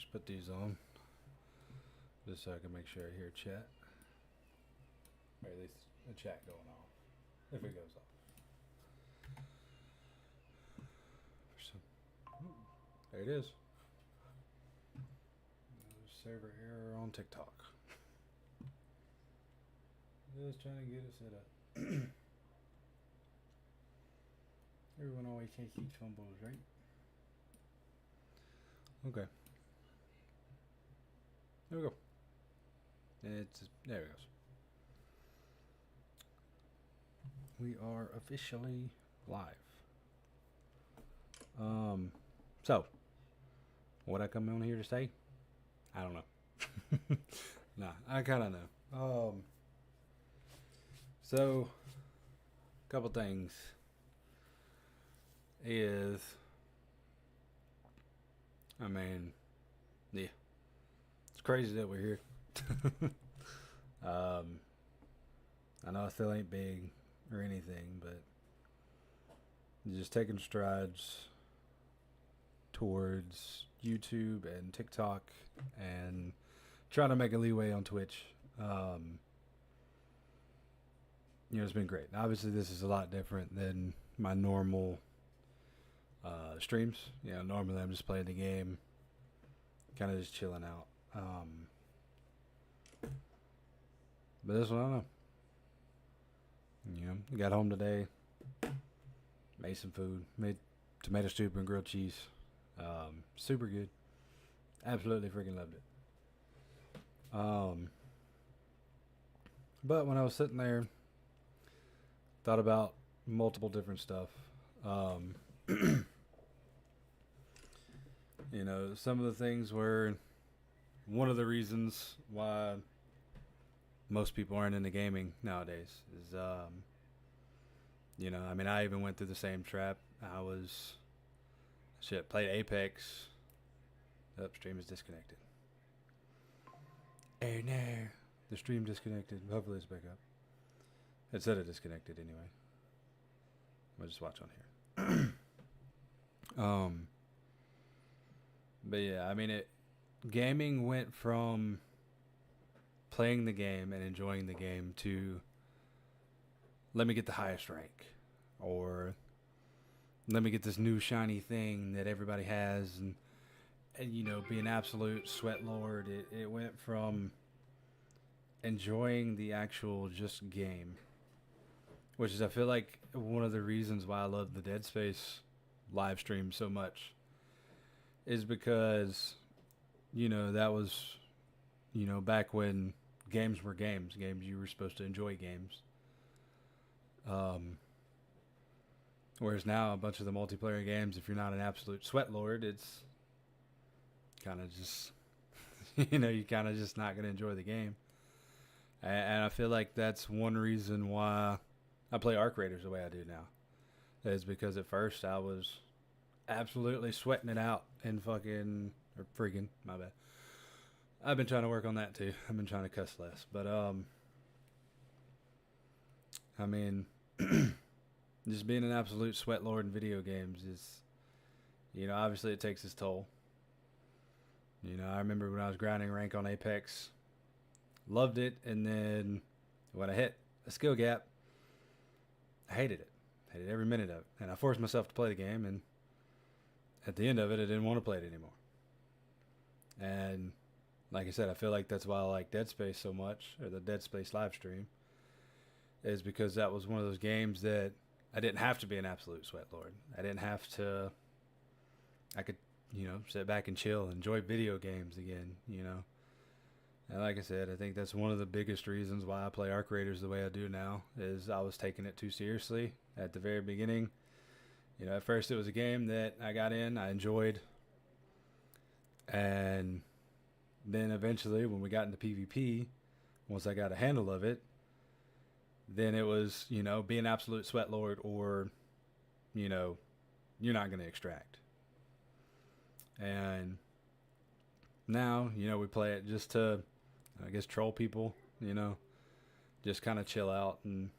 just put these on just so I can make sure I hear chat, or at least the chat going off if it goes off. There it is. Server error on TikTok. Just trying to get it set up. Everyone always can't keep fumbles, right? Okay. There we go. There it goes. We are officially live. So what I come on here to say? I don't know. Nah, I kind of know. So a couple things is, I mean, yeah, it's crazy that we're here. I know I still ain't big or anything, but just taking strides towards YouTube and TikTok and trying to make a leeway on Twitch. It's been great. Obviously, this is a lot different than my normal streams. Normally I'm just playing the game, kind of just chilling out. But this one, I don't know. Got home today, made some food, made tomato soup and grilled cheese. Super good. Absolutely freaking loved it. But when I was sitting there, thought about multiple different stuff. Some of the things were one of the reasons why most people aren't into gaming nowadays is, I even went through the same trap. Played Apex. Stream is disconnected. Oh no. The stream disconnected. Hopefully it's back up. It said it disconnected anyway. I'll just watch on here. But yeah, gaming went from playing the game and enjoying the game to let me get the highest rank, or let me get this new shiny thing that everybody has, and be an absolute sweat lord. It went from enjoying the actual just game, which is, I feel like, one of the reasons why I love the Dead Space live stream so much, is because that was back when games were games. You were supposed to enjoy games. Whereas now, a bunch of the multiplayer games, if you're not an absolute sweat lord, it's kind of just, you're kind of just not going to enjoy the game. And I feel like that's one reason why I play Arc Raiders the way I do now. Is because at first I was absolutely sweating it out and freaking, my bad. I've been trying to work on that too. I've been trying to cuss less. But, just being an absolute sweat lord in video games is, obviously it takes its toll. I remember when I was grinding rank on Apex, loved it, and then when I hit a skill gap, I hated it. Hated every minute of it. And I forced myself to play the game, and at the end of it, I didn't want to play it anymore. And like I said, I feel like that's why I like Dead Space so much, or the Dead Space live stream, is because that was one of those games that I didn't have to be an absolute sweat lord. I didn't have to. I could, sit back and chill, enjoy video games again, And like I said, I think that's one of the biggest reasons why I play Arc Raiders the way I do now, is I was taking it too seriously at the very beginning. At first it was a game that I got in, I enjoyed. And then eventually when we got into PvP, once I got a handle of it, then it was, be an absolute sweat lord, or, you're not going to extract. And now, we play it just to, I guess, troll people, just kind of chill out and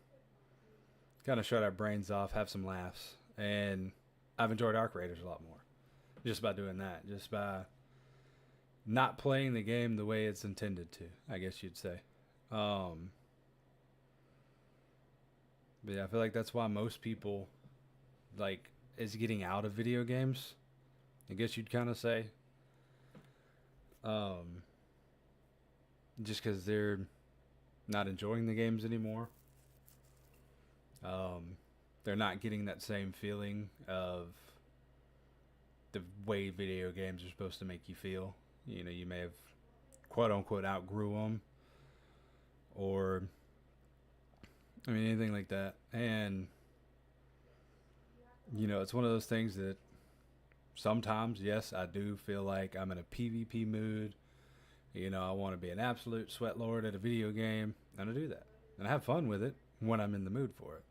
kind of shut our brains off, have some laughs. And I've enjoyed Arc Raiders a lot more just by doing that, just by, not playing the game the way it's intended to, I guess you'd say. Um, but yeah, I feel like that's why most people like is getting out of video games. I guess you'd kind of say, um, just because they're not enjoying the games anymore. Um, they're not getting that same feeling of the way video games are supposed to make you feel. You know, you may have quote unquote outgrew them, or I mean anything like that. And you know, it's one of those things that sometimes, yes, I do feel like I'm in a PvP mood. You know, I want to be an absolute sweat lord at a video game, and I do that, and I have fun with it when I'm in the mood for it.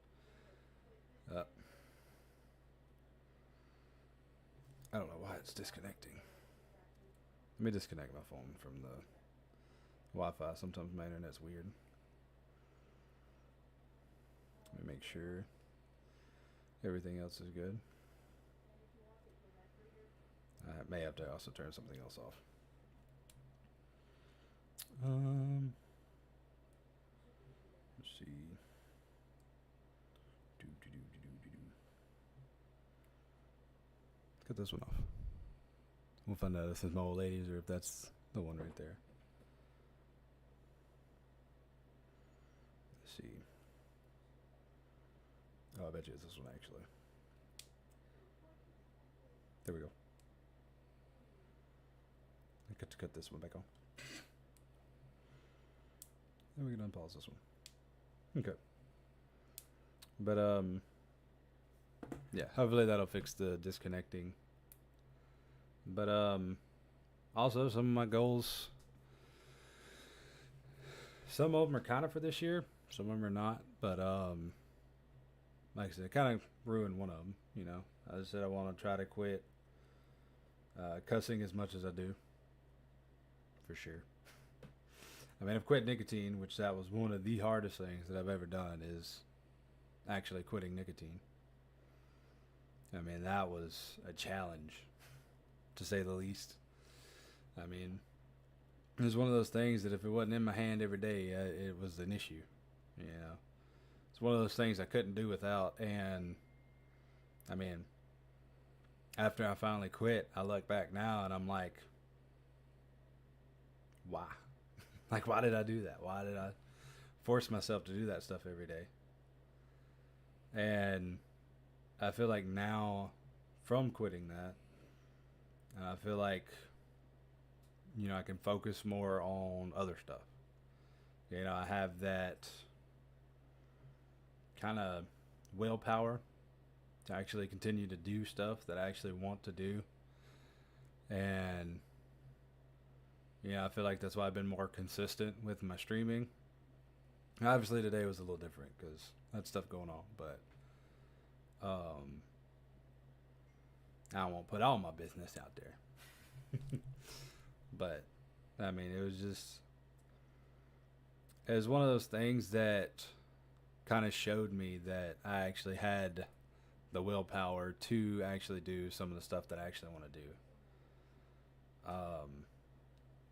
I don't know why it's disconnecting. Let me disconnect my phone from the Wi-Fi. Sometimes my internet's weird. Let me make sure everything else is good. I may have to also turn something else off. Let's see. Let's cut this one off. We'll find out if this is my old ladies or if that's the one right there. Let's see. Oh, I bet you it's this one actually. There we go. I got to cut this one back on. Then we can unpause this one. Okay. But yeah, hopefully that'll fix the disconnecting. But also some of my goals, some of them are kind of for this year, some of them are not. But like I said, kind of ruined one of them. You know, I said I want to try to quit cussing as much as I do, for sure. I mean, I've quit nicotine, which that was one of the hardest things that I've ever done, is actually quitting nicotine. I mean, that was a challenge, to say the least. I mean, it was one of those things that if it wasn't in my hand every day, it was an issue. You know, it's one of those things I couldn't do without. And I mean, after I finally quit, I look back now and I'm like, why? Like, why did I do that? Why did I force myself to do that stuff every day? And I feel like now, from quitting that, I feel like, you know, I can focus more on other stuff. You know, I have that kind of willpower to actually continue to do stuff that I actually want to do. And, you know, I feel like that's why I've been more consistent with my streaming. Obviously, today was a little different because I had stuff going on, but I won't put all my business out there. But, I mean, it was one of those things that kind of showed me that I actually had the willpower to actually do some of the stuff that I actually want to do.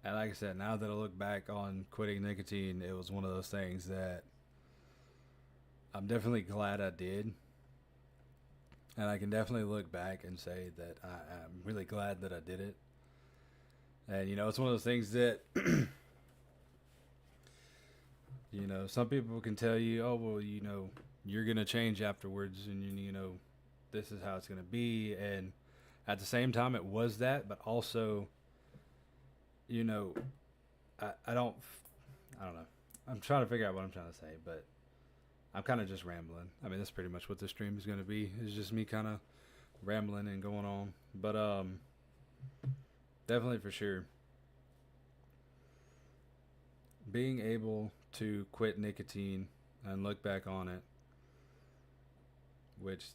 And like I said, now that I look back on quitting nicotine, it was one of those things that I'm definitely glad I did. And I can definitely look back and say that I'm really glad that I did it. And, you know, it's one of those things that, you know, some people can tell you, oh, well, you know, you're going to change afterwards and, you know, this is how it's going to be. And at the same time, it was that, but also, you know, I don't know. I'm trying to figure out what I'm trying to say, but I'm kind of just rambling. I mean, that's pretty much what this stream is going to be. It's just me kind of rambling and going on. But definitely for sure, being able to quit nicotine and look back on it, which,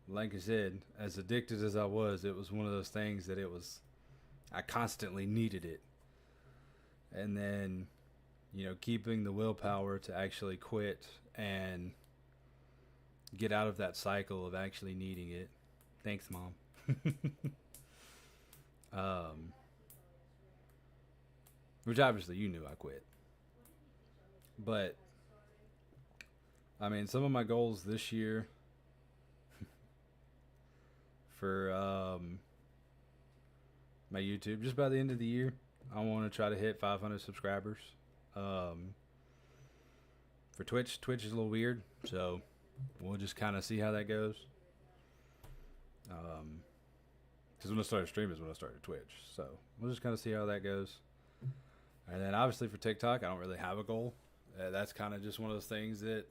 like I said, as addicted as I was, it was one of those things that I constantly needed it. And then, you know, keeping the willpower to actually quit and get out of that cycle of actually needing it. Thanks, Mom. which obviously you knew I quit. But I mean, some of my goals this year for my YouTube, just by the end of the year, I want to try to hit 500 subscribers. Um, for Twitch is a little weird, so we'll just kind of see how that goes. Because when I started streaming is when I started Twitch, so we'll just kind of see how that goes. And then obviously for TikTok, I don't really have a goal. That's kind of just one of those things that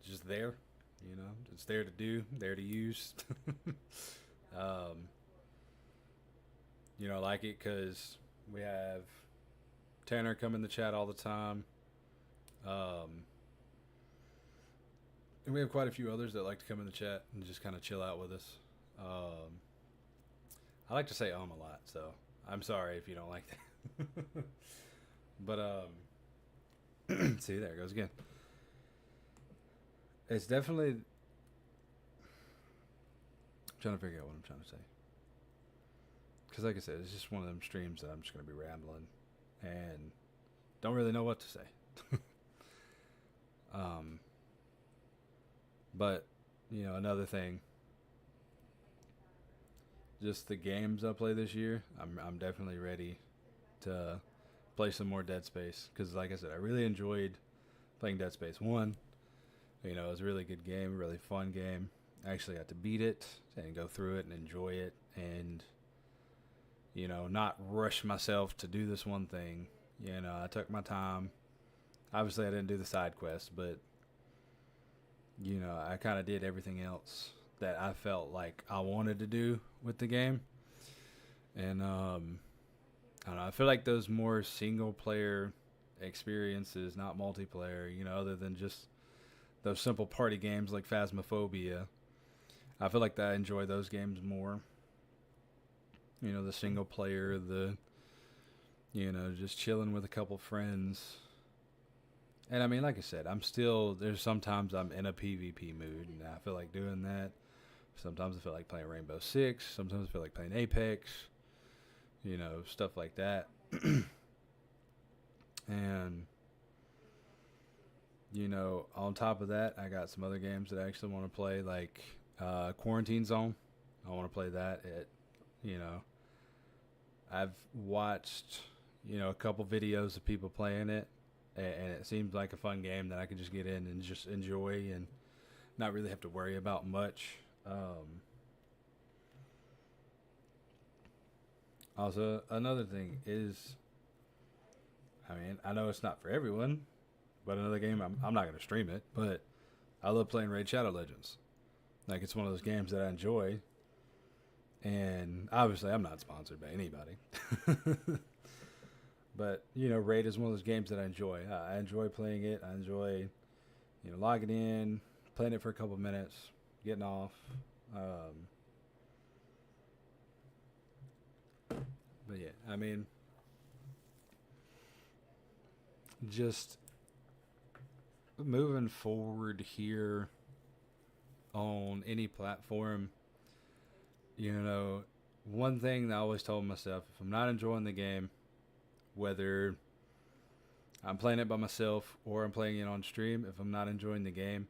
just there, you know, it's there to do, there to use. You know, I like it because we have Tanner come in the chat all the time. And we have quite a few others that like to come in the chat and just kind of chill out with us. I like to say a lot, so I'm sorry if you don't like that. But see, there it goes again. It's definitely, I'm trying to figure out what I'm trying to say. Because like I said, it's just one of them streams that I'm just going to be rambling and don't really know what to say. But, you know, another thing, just the games I play this year, I'm definitely ready to play some more Dead Space. Because like I said, I really enjoyed playing Dead Space 1. You know, it was a really good game, really fun game. I actually got to beat it and go through it and enjoy it and, you know, not rush myself to do this one thing. You know, I took my time. Obviously, I didn't do the side quest, but, you know, I kind of did everything else that I felt like I wanted to do with the game. And, I don't know, I feel like those more single-player experiences, not multiplayer, you know, other than just those simple party games like Phasmophobia, I feel like that I enjoy those games more. You know, the single player, you know, just chilling with a couple friends. And I mean, like I said, there's sometimes I'm in a PvP mood and I feel like doing that. Sometimes I feel like playing Rainbow Six. Sometimes I feel like playing Apex. You know, stuff like that. And, you know, on top of that, I got some other games that I actually want to play, like Quarantine Zone. I want to play that. You know, I've watched, you know, a couple videos of people playing it, and it seems like a fun game that I can just get in and just enjoy and not really have to worry about much. Also, another thing is, I mean, I know it's not for everyone, but another game, I'm not going to stream it, but I love playing Raid Shadow Legends. Like, it's one of those games that I enjoy, and obviously I'm not sponsored by anybody. But, you know, Raid is one of those games that I enjoy. I enjoy playing it. I enjoy, you know, logging in, playing it for a couple minutes, getting off. But yeah, I mean, just moving forward here on any platform, you know, one thing that I always told myself, if I'm not enjoying the game, whether I'm playing it by myself or I'm playing it on stream, if I'm not enjoying the game,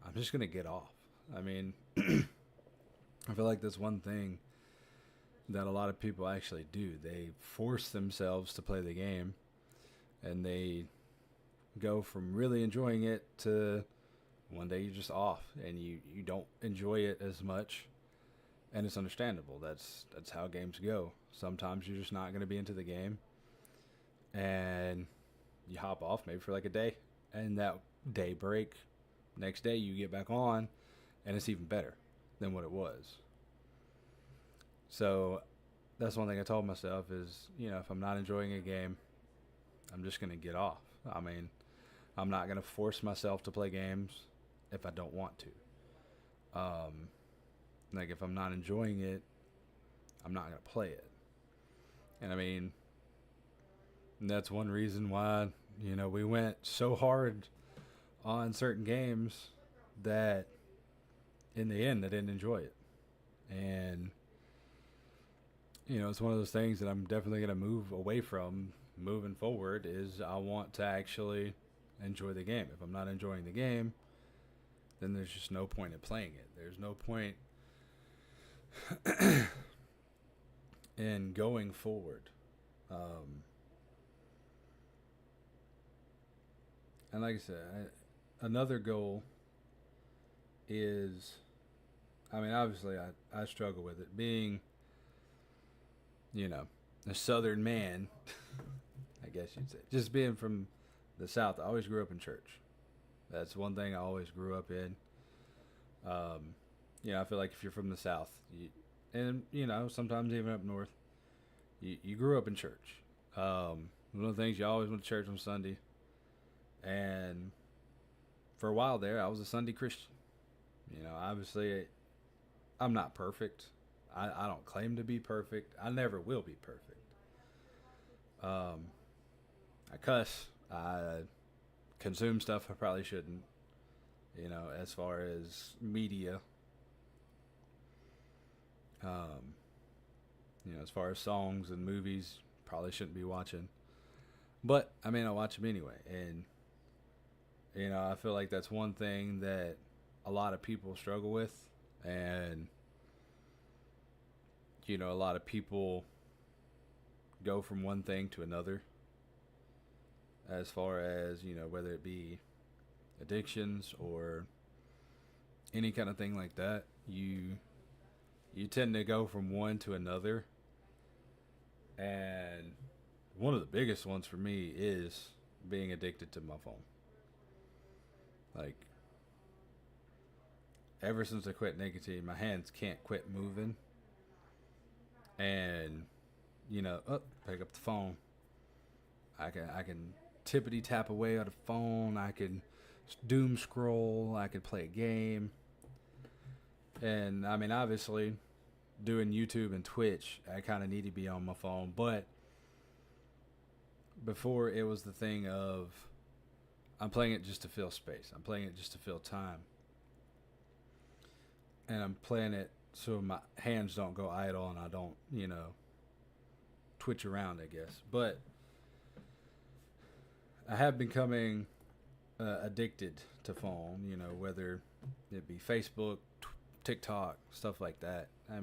I'm just going to get off. I mean, I feel like that's one thing that a lot of people actually do. They force themselves to play the game, and they go from really enjoying it to one day you're just off and you don't enjoy it as much. And it's understandable. That's how games go. Sometimes you're just not going to be into the game, and you hop off maybe for like a day, and that day break, next day you get back on, and it's even better than what it was. So that's one thing I told myself is, you know, if I'm not enjoying a game, I'm just going to get off. I mean, I'm not going to force myself to play games if I don't want to. Like, if I'm not enjoying it, I'm not going to play it. And I mean, that's one reason why, you know, we went so hard on certain games that in the end I didn't enjoy it. And, you know, it's one of those things that I'm definitely going to move away from moving forward is I want to actually enjoy the game. If I'm not enjoying the game, then there's just no point in playing it. There's no point in going forward. And like I said, another goal is, I mean, obviously I struggle with it. Being, a southern man, I guess you'd say. Just being from the South, I always grew up in church. That's one thing I always grew up in. I feel like if you're from the South, sometimes even up north, you grew up in church. One of the things, you always went to church on Sunday. And for a while there, I was a Sunday Christian. Obviously, I'm not perfect. I don't claim to be perfect. I never will be perfect. I cuss. I consume stuff I probably shouldn't. As far as media. As far as songs and movies, probably shouldn't be watching. But, I watch them anyway. And, I feel like that's one thing that a lot of people struggle with. And, a lot of people go from one thing to another. As far as, whether it be addictions or any kind of thing like that, you tend to go from one to another. And one of the biggest ones for me is being addicted to my phone. Like, ever since I quit nicotine, my hands can't quit moving. And, pick up the phone. I can tippity tap away on the phone. I can doom scroll. I can play a game. And, obviously, doing YouTube and Twitch, I kind of need to be on my phone. But before, it was the thing of, I'm playing it just to fill space. I'm playing it just to fill time. And I'm playing it so my hands don't go idle and I don't, twitch around, I guess. But I have becoming addicted to phone, whether it be Facebook, TikTok, stuff like that. I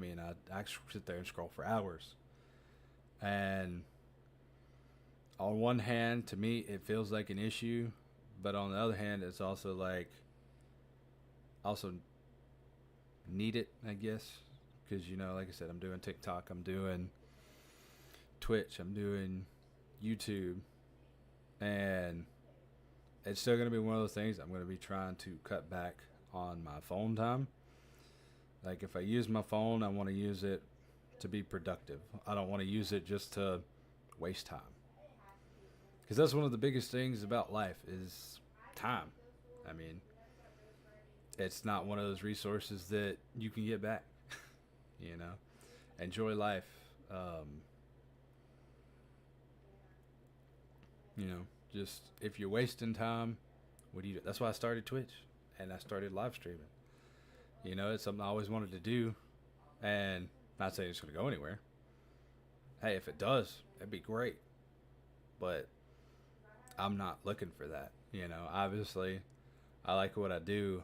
sit there and scroll for hours. And on one hand, to me, it feels like an issue. But on the other hand, it's also need it, I guess. Because, like I said, I'm doing TikTok, I'm doing Twitch, I'm doing YouTube. And it's still going to be one of those things. I'm going to be trying to cut back on my phone time. Like, if I use my phone, I want to use it to be productive. I don't want to use it just to waste time. Because that's one of the biggest things about life is time. It's not one of those resources that you can get back. Enjoy life. Just if you're wasting time, what do you do? That's why I started Twitch and I started live streaming. It's something I always wanted to do, and not saying it's going to go anywhere. Hey, if it does, that'd be great. But I'm not looking for that. Obviously, I like what I do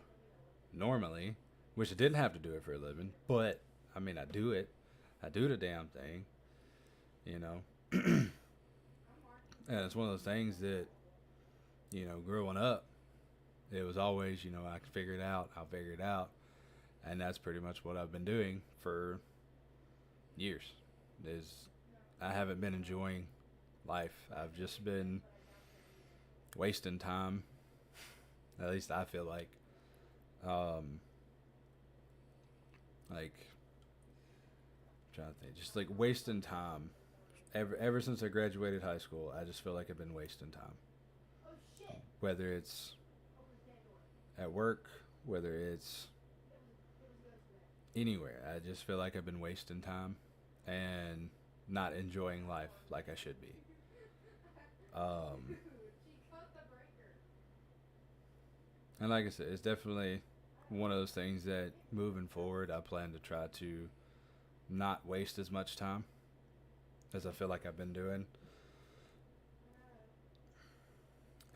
normally. Wish I didn't have to do it for a living, but I do it. I do the damn thing. And it's one of those things that, growing up, it was always, I can figure it out. I'll figure it out. And that's pretty much what I've been doing for years. I haven't been enjoying life. I've just been wasting time. At least I feel like. I'm trying to think. Just wasting time. Ever since I graduated high school, I just feel like I've been wasting time. Whether it's at work, whether it's anywhere, I just feel like I've been wasting time and not enjoying life like I should be. And like I said, it's definitely one of those things that moving forward, I plan to try to not waste as much time as I feel like I've been doing.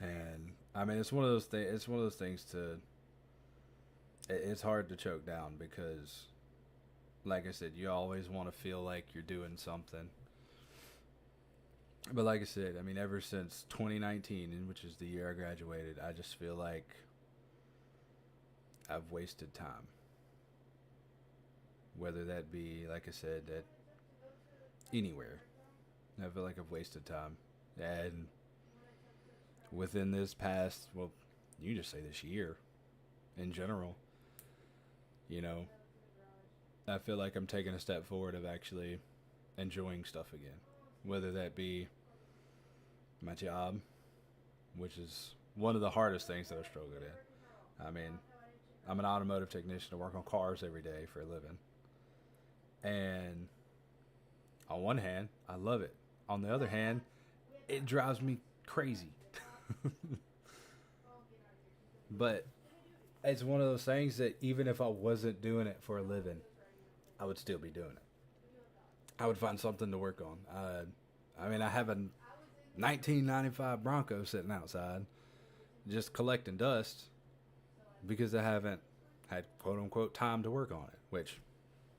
And I mean, it's one of those things. It's one of those things to. It's hard to choke down because, like I said, you always want to feel like you're doing something. But like I said, I mean, ever since 2019, which is the year I graduated, I just feel like I've wasted time. Whether that be, like I said, that anywhere, I feel like I've wasted time. And within this past, well, you just say this year in general, you know, I feel like I'm taking a step forward of actually enjoying stuff again. Whether that be my job, which is one of the hardest things that I've struggled in. I mean, I'm an automotive technician. I work on cars every day for a living. And on one hand, I love it. On the other hand, it drives me crazy. But it's one of those things that even if I wasn't doing it for a living, I would still be doing it. I would find something to work on. I mean, I have a 1995 Bronco sitting outside just collecting dust because I haven't had quote unquote time to work on it, which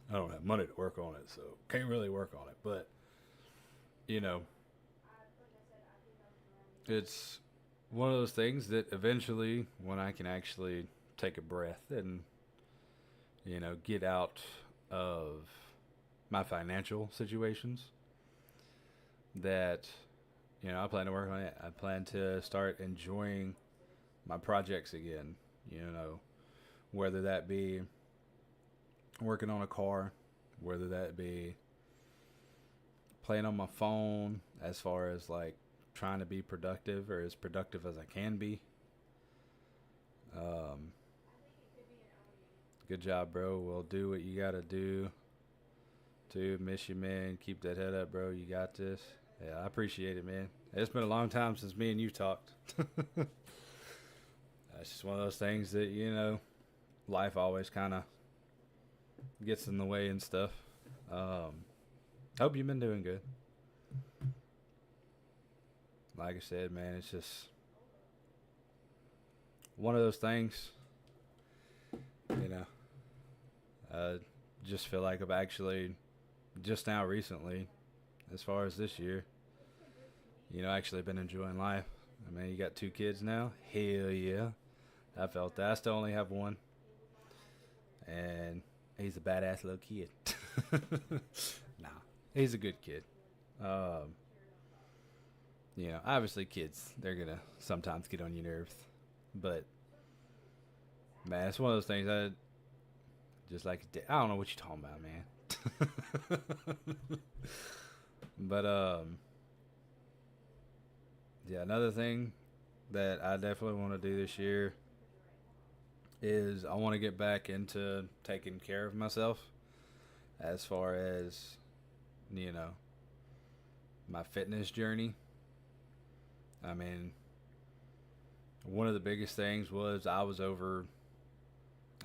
I don't have money to work on it, so can't really work on it. But, you know, it's one of those things that eventually, when I can actually take a breath and, you know, get out of my financial situations, that, you know, I plan to work on it. I plan to start enjoying my projects again, you know, whether that be working on a car, whether that be playing on my phone as far as like trying to be productive or as productive as I can be. Um, Good job, bro. Well, do what you gotta do to miss you, man. Keep that head up, bro. You got this. Yeah, I appreciate it, man. It's been a long time since me and you talked. It's just one of those things that, you know, life always kind of gets in the way and stuff. Hope you've been doing good. Like I said, man, it's just one of those things, you know. I just feel like I've actually, just now recently, as far as this year, you know, actually been enjoying life. I mean, you got 2 kids now? Hell yeah. I felt that. I still only have one. And he's a badass little kid. Nah, he's a good kid. Um, you know, obviously kids, they're going to sometimes get on your nerves. But, man, it's one of those things I just like, I don't know what you're talking about, man. But, yeah, another thing that I definitely want to do this year is I want to get back into taking care of myself as far as, you know, my fitness journey. I mean, one of the biggest things was I was over,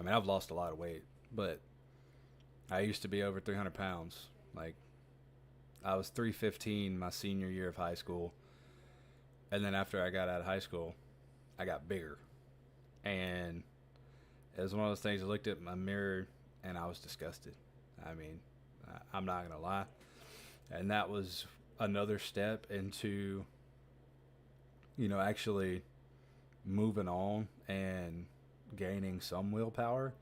I mean, I've lost a lot of weight, but I used to be over 300 pounds. Like, I was 315 my senior year of high school. And then after I got out of high school, I got bigger. And it was one of those things, I looked at my mirror and I was disgusted. I mean, I'm not going to lie. And that was another step into, you know, actually moving on and gaining some willpower,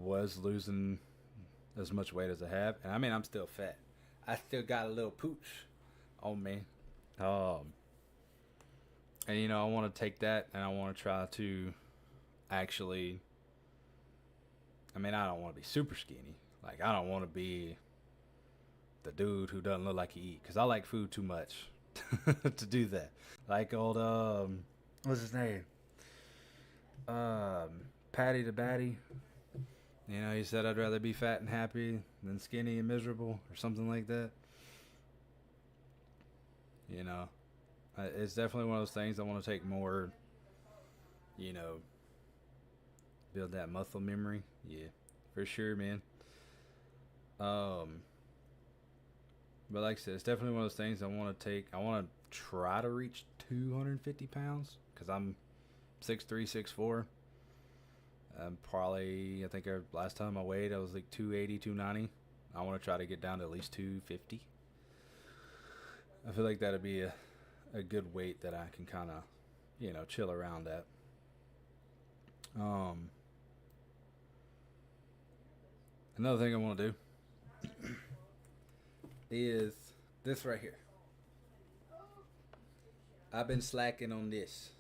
was losing as much weight as I have. And I mean, I'm still fat. I still got a little pooch on me. And, you know, I want to take that and I want to try to actually, I mean, I don't want to be super skinny. Like, I don't want to be the dude who doesn't look like he eat, because I like food too much to do that. Like old, what's his name? Patty the Batty. You know, he said, I'd rather be fat and happy than skinny and miserable, or something like that. You know, it's definitely one of those things I want to take more, you know, build that muscle memory. Yeah, for sure, man. But like I said, it's definitely one of those things I want to take. I want to try to reach 250 pounds because I'm 6'3", 6'4". Probably, I think last time I weighed, I was like 280, 290. I want to try to get down to at least 250. I feel like that'd be a good weight that I can kind of, chill around at. Another thing I want to do is this right here. I've been slacking on this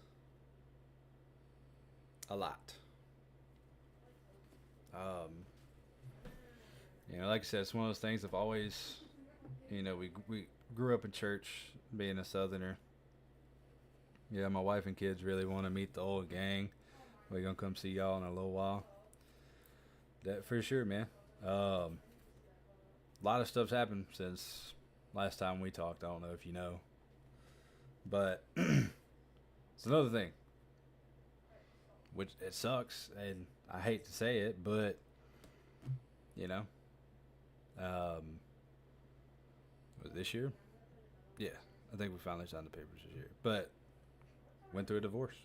a lot. Like I said, it's one of those things I've always, we grew up in church, being a Southerner. Yeah, my wife and kids really want to meet the old gang. We're gonna come see y'all in a little while. That for sure, man. A lot of stuff's happened since last time we talked. I don't know if you know, but it's another thing, which it sucks, and I hate to say it, but was this year? Yeah, I think we finally signed the papers this year, but went through a divorce,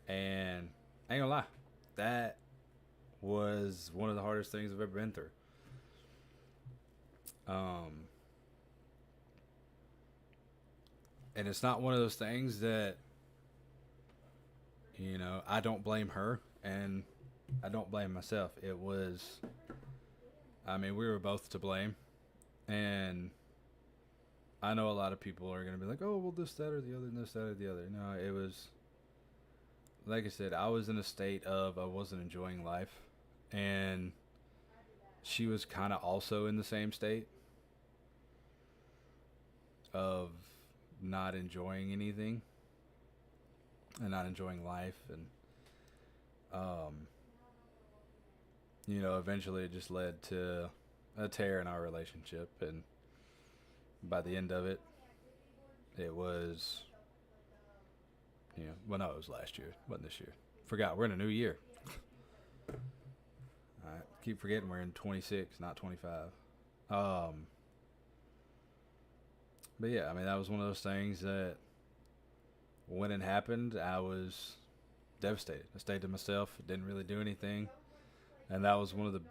and I ain't gonna lie, that was one of the hardest things I've ever been through. And it's not one of those things that, I don't blame her and I don't blame myself. It was, we were both to blame. And I know a lot of people are going to be like, oh, well, this, that, or the other, and this, that, or the other. No, it was, like I said, I was in a state of I wasn't enjoying life. And she was kind of also in the same state of not enjoying anything and not enjoying life. And, eventually it just led to a tear in our relationship. And by the end of it, it was, well, no, it was last year. It wasn't this year. Forgot, we're in a new year. I keep forgetting we're in 26, not 25. But yeah, that was one of those things that when it happened, I was devastated. I stayed to myself, didn't really do anything. And that was one of the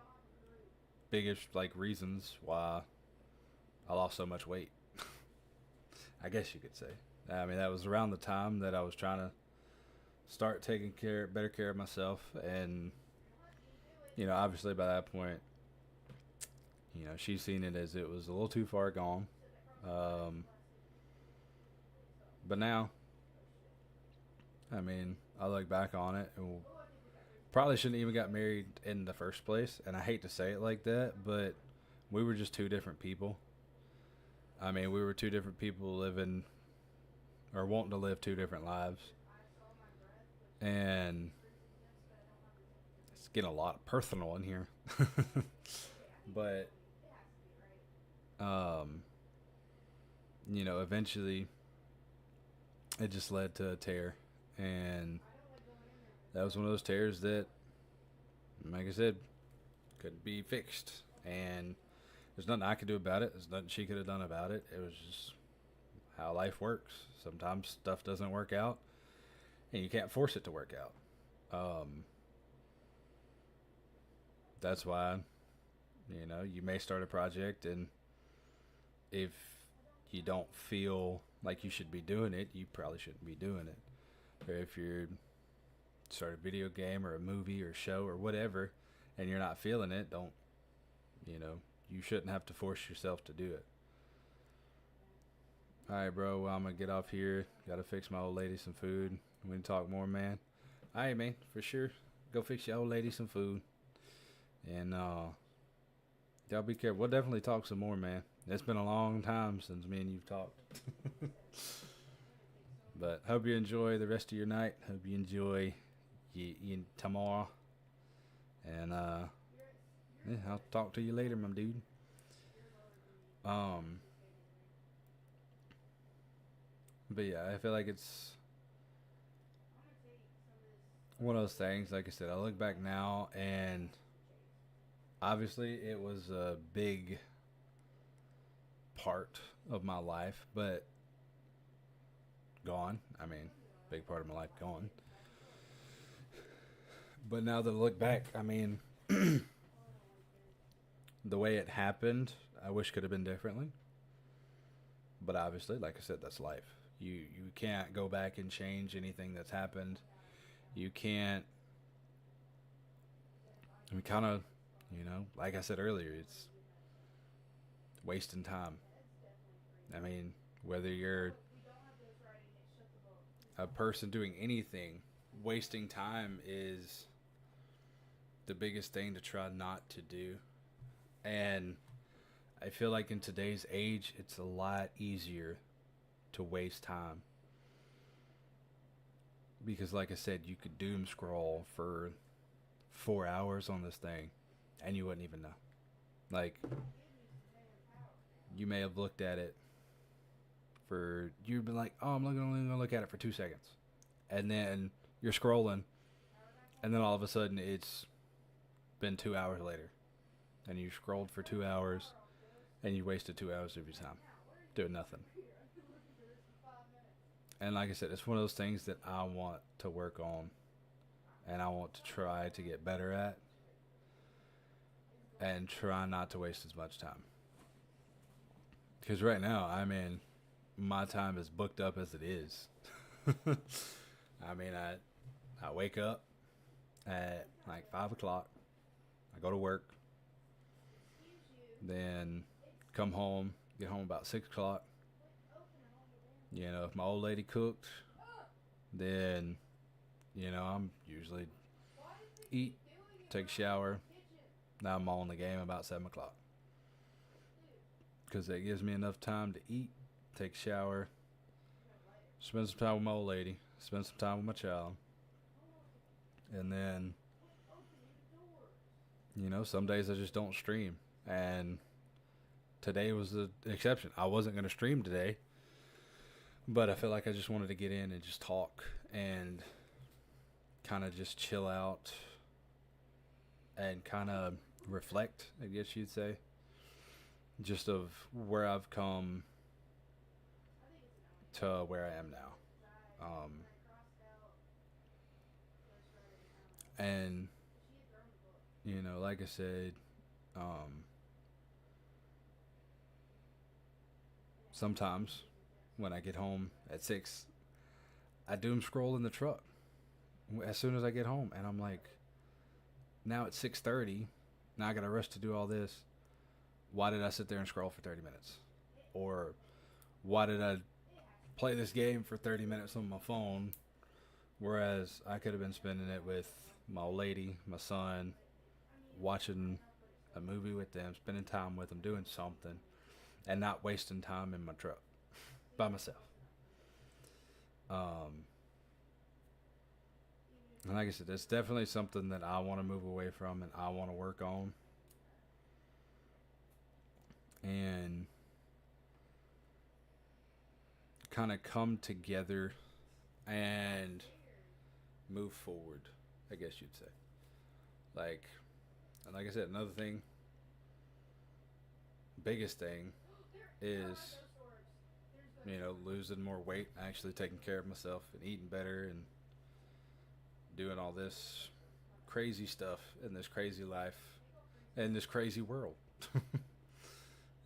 biggest, reasons why I lost so much weight. I guess you could say. That was around the time that I was trying to start taking better care of myself. And, obviously by that point, she's seen it as it was a little too far gone. But now, I look back on it and probably shouldn't even got married in the first place. And I hate to say it like that, but we were just two different people. We were two different people living or wanting to live two different lives. And it's getting a lot of personal in here. But, eventually it just led to a tear. And that was one of those tears that, like I said, couldn't be fixed. And there's nothing I could do about it. There's nothing she could have done about it. It was just how life works. Sometimes stuff doesn't work out, and you can't force it to work out. That's why, you may start a project, and if you don't feel like you should be doing it, you probably shouldn't be doing it. Or if you're start a video game or a movie or show or whatever, and you're not feeling it, you shouldn't have to force yourself to do it. Alright, bro, well, I'm gonna get off here. Gotta fix my old lady some food. We can talk more, man. Alright, man, for sure. Go fix your old lady some food. And, y'all be careful. We'll definitely talk some more, man. It's been a long time since me and you've talked. But hope you enjoy the rest of your night. Hope you enjoy tomorrow. And, yeah, I'll talk to you later, my dude. But yeah, I feel like it's one of those things. Like I said, I look back now, and obviously it was a big part of my life, but gone. I mean, big part of my life gone. But now that I look back, I mean, the way it happened, I wish could have been differently. But obviously, like I said, that's life. You can't go back and change anything that's happened. You can't. I mean, kind of, like I said earlier, it's wasting time. I mean, whether you're a person doing anything, wasting time is the biggest thing to try not to do. And I feel like in today's age, it's a lot easier to waste time. Because, like I said, you could doom scroll for 4 hours on this thing and you wouldn't even know. Like, you may have looked at it you've been like, oh, I'm only going to look at it for 2 seconds. And then you're scrolling, and then all of a sudden it's been 2 hours later. And you scrolled for 2 hours, and you wasted 2 hours of your time doing nothing. And like I said, it's one of those things that I want to work on, and I want to try to get better at, and try not to waste as much time. Because right now, I mean, my time is booked up as it is. I mean, I wake up at like 5 o'clock. I go to work. Then come home, get home about 6 o'clock. If my old lady cooked, then, I'm usually eat, take a shower. Now I'm on the game about 7 o'clock. Because that gives me enough time to eat, take a shower, spend some time with my old lady, spend some time with my child. And then, some days I just don't stream. And today was the exception. I wasn't going to stream today, but I feel like I just wanted to get in and just talk and kind of just chill out and kind of reflect, I guess you'd say, just of where I've come to where I am now. And, like I said, sometimes when I get home at 6, I doom scroll in the truck as soon as I get home. And I'm like, now it's 6:30. Now I got to rush to do all this. Why did I sit there and scroll for 30 minutes? Or why did I play this game for 30 minutes on my phone, whereas I could have been spending it with my old lady, my son, watching a movie with them, spending time with them, doing something, and not wasting time in my truck by myself. And like I said, it's definitely something that I want to move away from and I want to work on. And kind of come together and move forward, I guess you'd say. Like I said, another thing, biggest thing is, losing more weight, actually taking care of myself and eating better and doing all this crazy stuff in this crazy life, in this crazy world.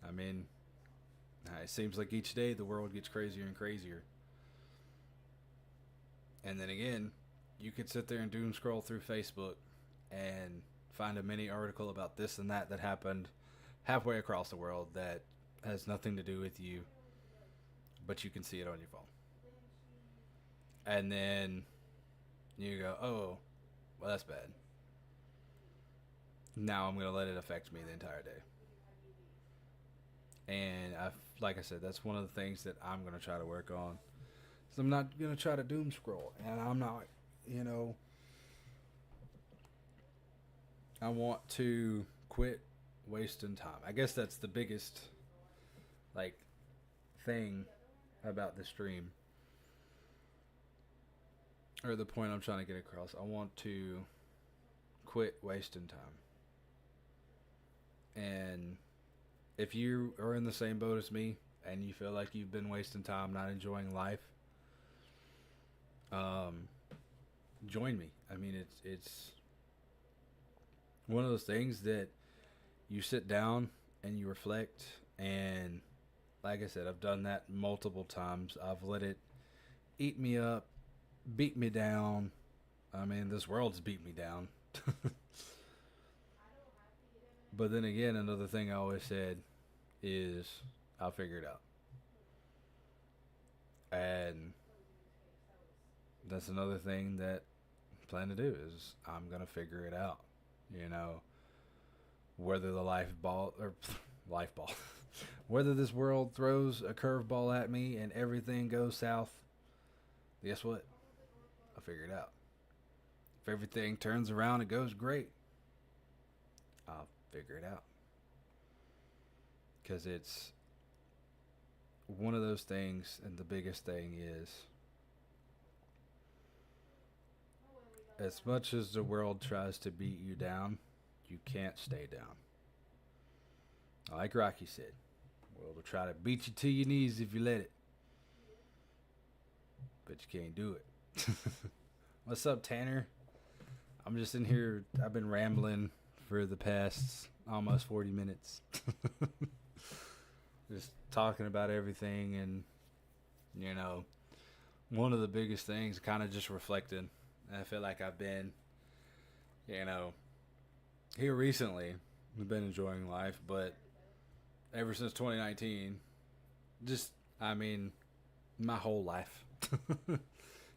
I mean, it seems like each day the world gets crazier and crazier. And then again, you could sit there and doom scroll through Facebook and find a mini article about this and that happened halfway across the world that has nothing to do with you, but you can see it on your phone. And then you go, oh, well, that's bad. Now I'm going to let it affect me the entire day. And like I said, that's one of the things that I'm going to try to work on. So I'm not going to try to doom scroll. And I'm not, I want to quit wasting time. I guess that's the biggest, thing about the stream. Or the point I'm trying to get across. I want to quit wasting time. And if you are in the same boat as me and you feel like you've been wasting time, not enjoying life, um, join me. I mean, it's one of those things that you sit down and you reflect, and like I said, I've done that multiple times. I've let it eat me up, beat me down. I mean, this world's beat me down. But then again, another thing I always said is I'll figure it out. And that's another thing that I plan to do is I'm going to figure it out. You know, whether the life ball or life ball, whether this world throws a curveball at me and everything goes south, guess what? I'll figure it out. If everything turns around and goes great, I'll figure it out. Because it's one of those things, and the biggest thing is as much as the world tries to beat you down, you can't stay down. Like Rocky said, the world will try to beat you to your knees if you let it, but you can't do it. What's up, Tanner? I'm just in here. I've been rambling for the past almost 40 minutes. Just talking about everything, and, you know, one of the biggest things, kind of just reflecting. I feel like I've been, you know, here recently, I've been enjoying life, but ever since 2019, just, I mean, my whole life.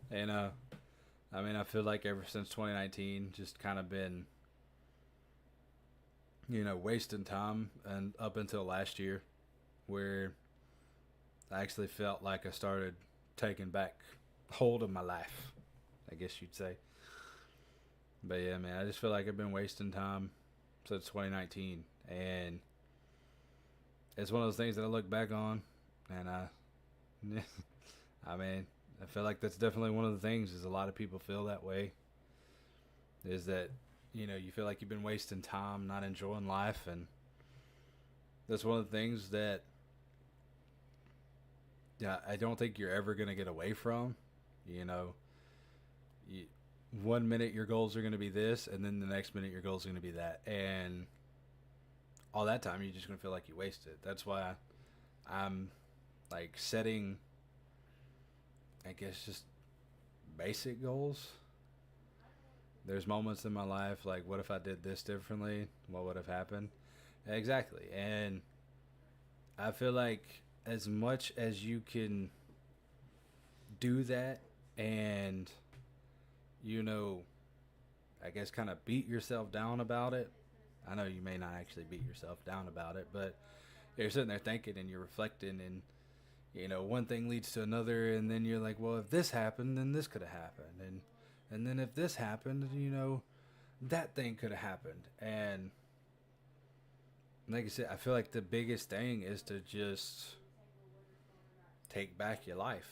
And, I mean, I feel like ever since 2019, just kind of been, you know, wasting time, and up until last year, where I actually felt like I started taking back hold of my life, I guess you'd say. But yeah, man, I just feel like I've been wasting time since 2019, and it's one of those things that I look back on, and I mean, I feel like that's definitely one of the things is a lot of people feel that way. Is that, you know, you feel like you've been wasting time, not enjoying life, and that's one of the things that, yeah, I don't think you're ever gonna get away from. You know, you, one minute your goals are gonna be this, and then the next minute your goals are gonna be that, and all that time you're just gonna feel like you wasted. That's why I'm like setting, I guess, just basic goals. There's moments in my life like, what if I did this differently? What would have happened? Exactly. And I feel like as much as you can do that and, you know, I guess kind of beat yourself down about it. I know you may not actually beat yourself down about it, but you're sitting there thinking and you're reflecting, and, you know, one thing leads to another, and then you're like, well, if this happened, then this could have happened. And then if this happened, you know, that thing could have happened. And like I said, I feel like the biggest thing is to just take back your life.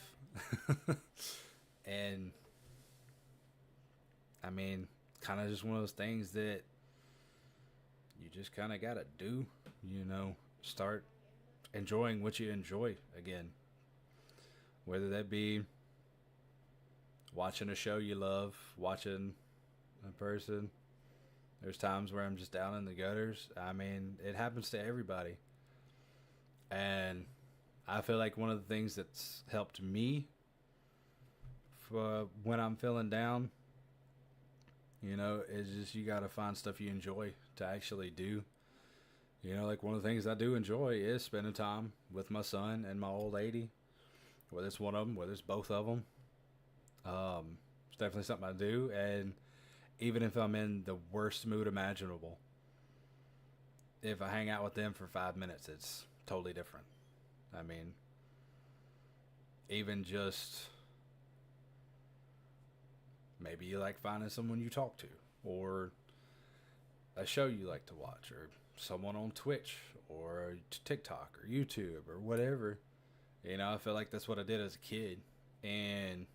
And I mean, kind of just one of those things that you just kind of got to do, you know, start enjoying what you enjoy again. Whether that be watching a show you love, watching a person. There's times where I'm just down in the gutters. I mean, it happens to everybody. And I feel like one of the things that's helped me for when I'm feeling down, you know, is just you got to find stuff you enjoy to actually do. You know, like one of the things I do enjoy is spending time with my son and my old lady, whether it's one of them, whether it's both of them. It's definitely something I do. And even if I'm in the worst mood imaginable, if I hang out with them for 5 minutes, it's totally different. I mean, even just maybe you like finding someone you talk to, or a show you like to watch, or someone on Twitch or TikTok or YouTube or whatever. You know, I feel like that's what I did as a kid. And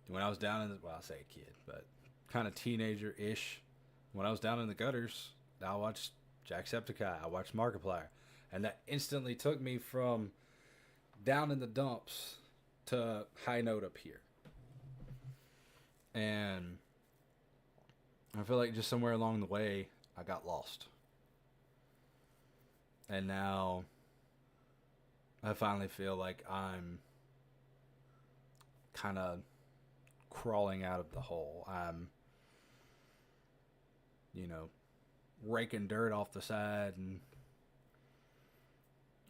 when I was down in the, well, I say a kid, but kind of teenager-ish, when I was down in the gutters, I watched Jacksepticeye, I watched Markiplier, and that instantly took me from down in the dumps to high note up here. And I feel like just somewhere along the way, I got lost. And now I finally feel like I'm kind of crawling out of the hole. I'm, you know, raking dirt off the side, and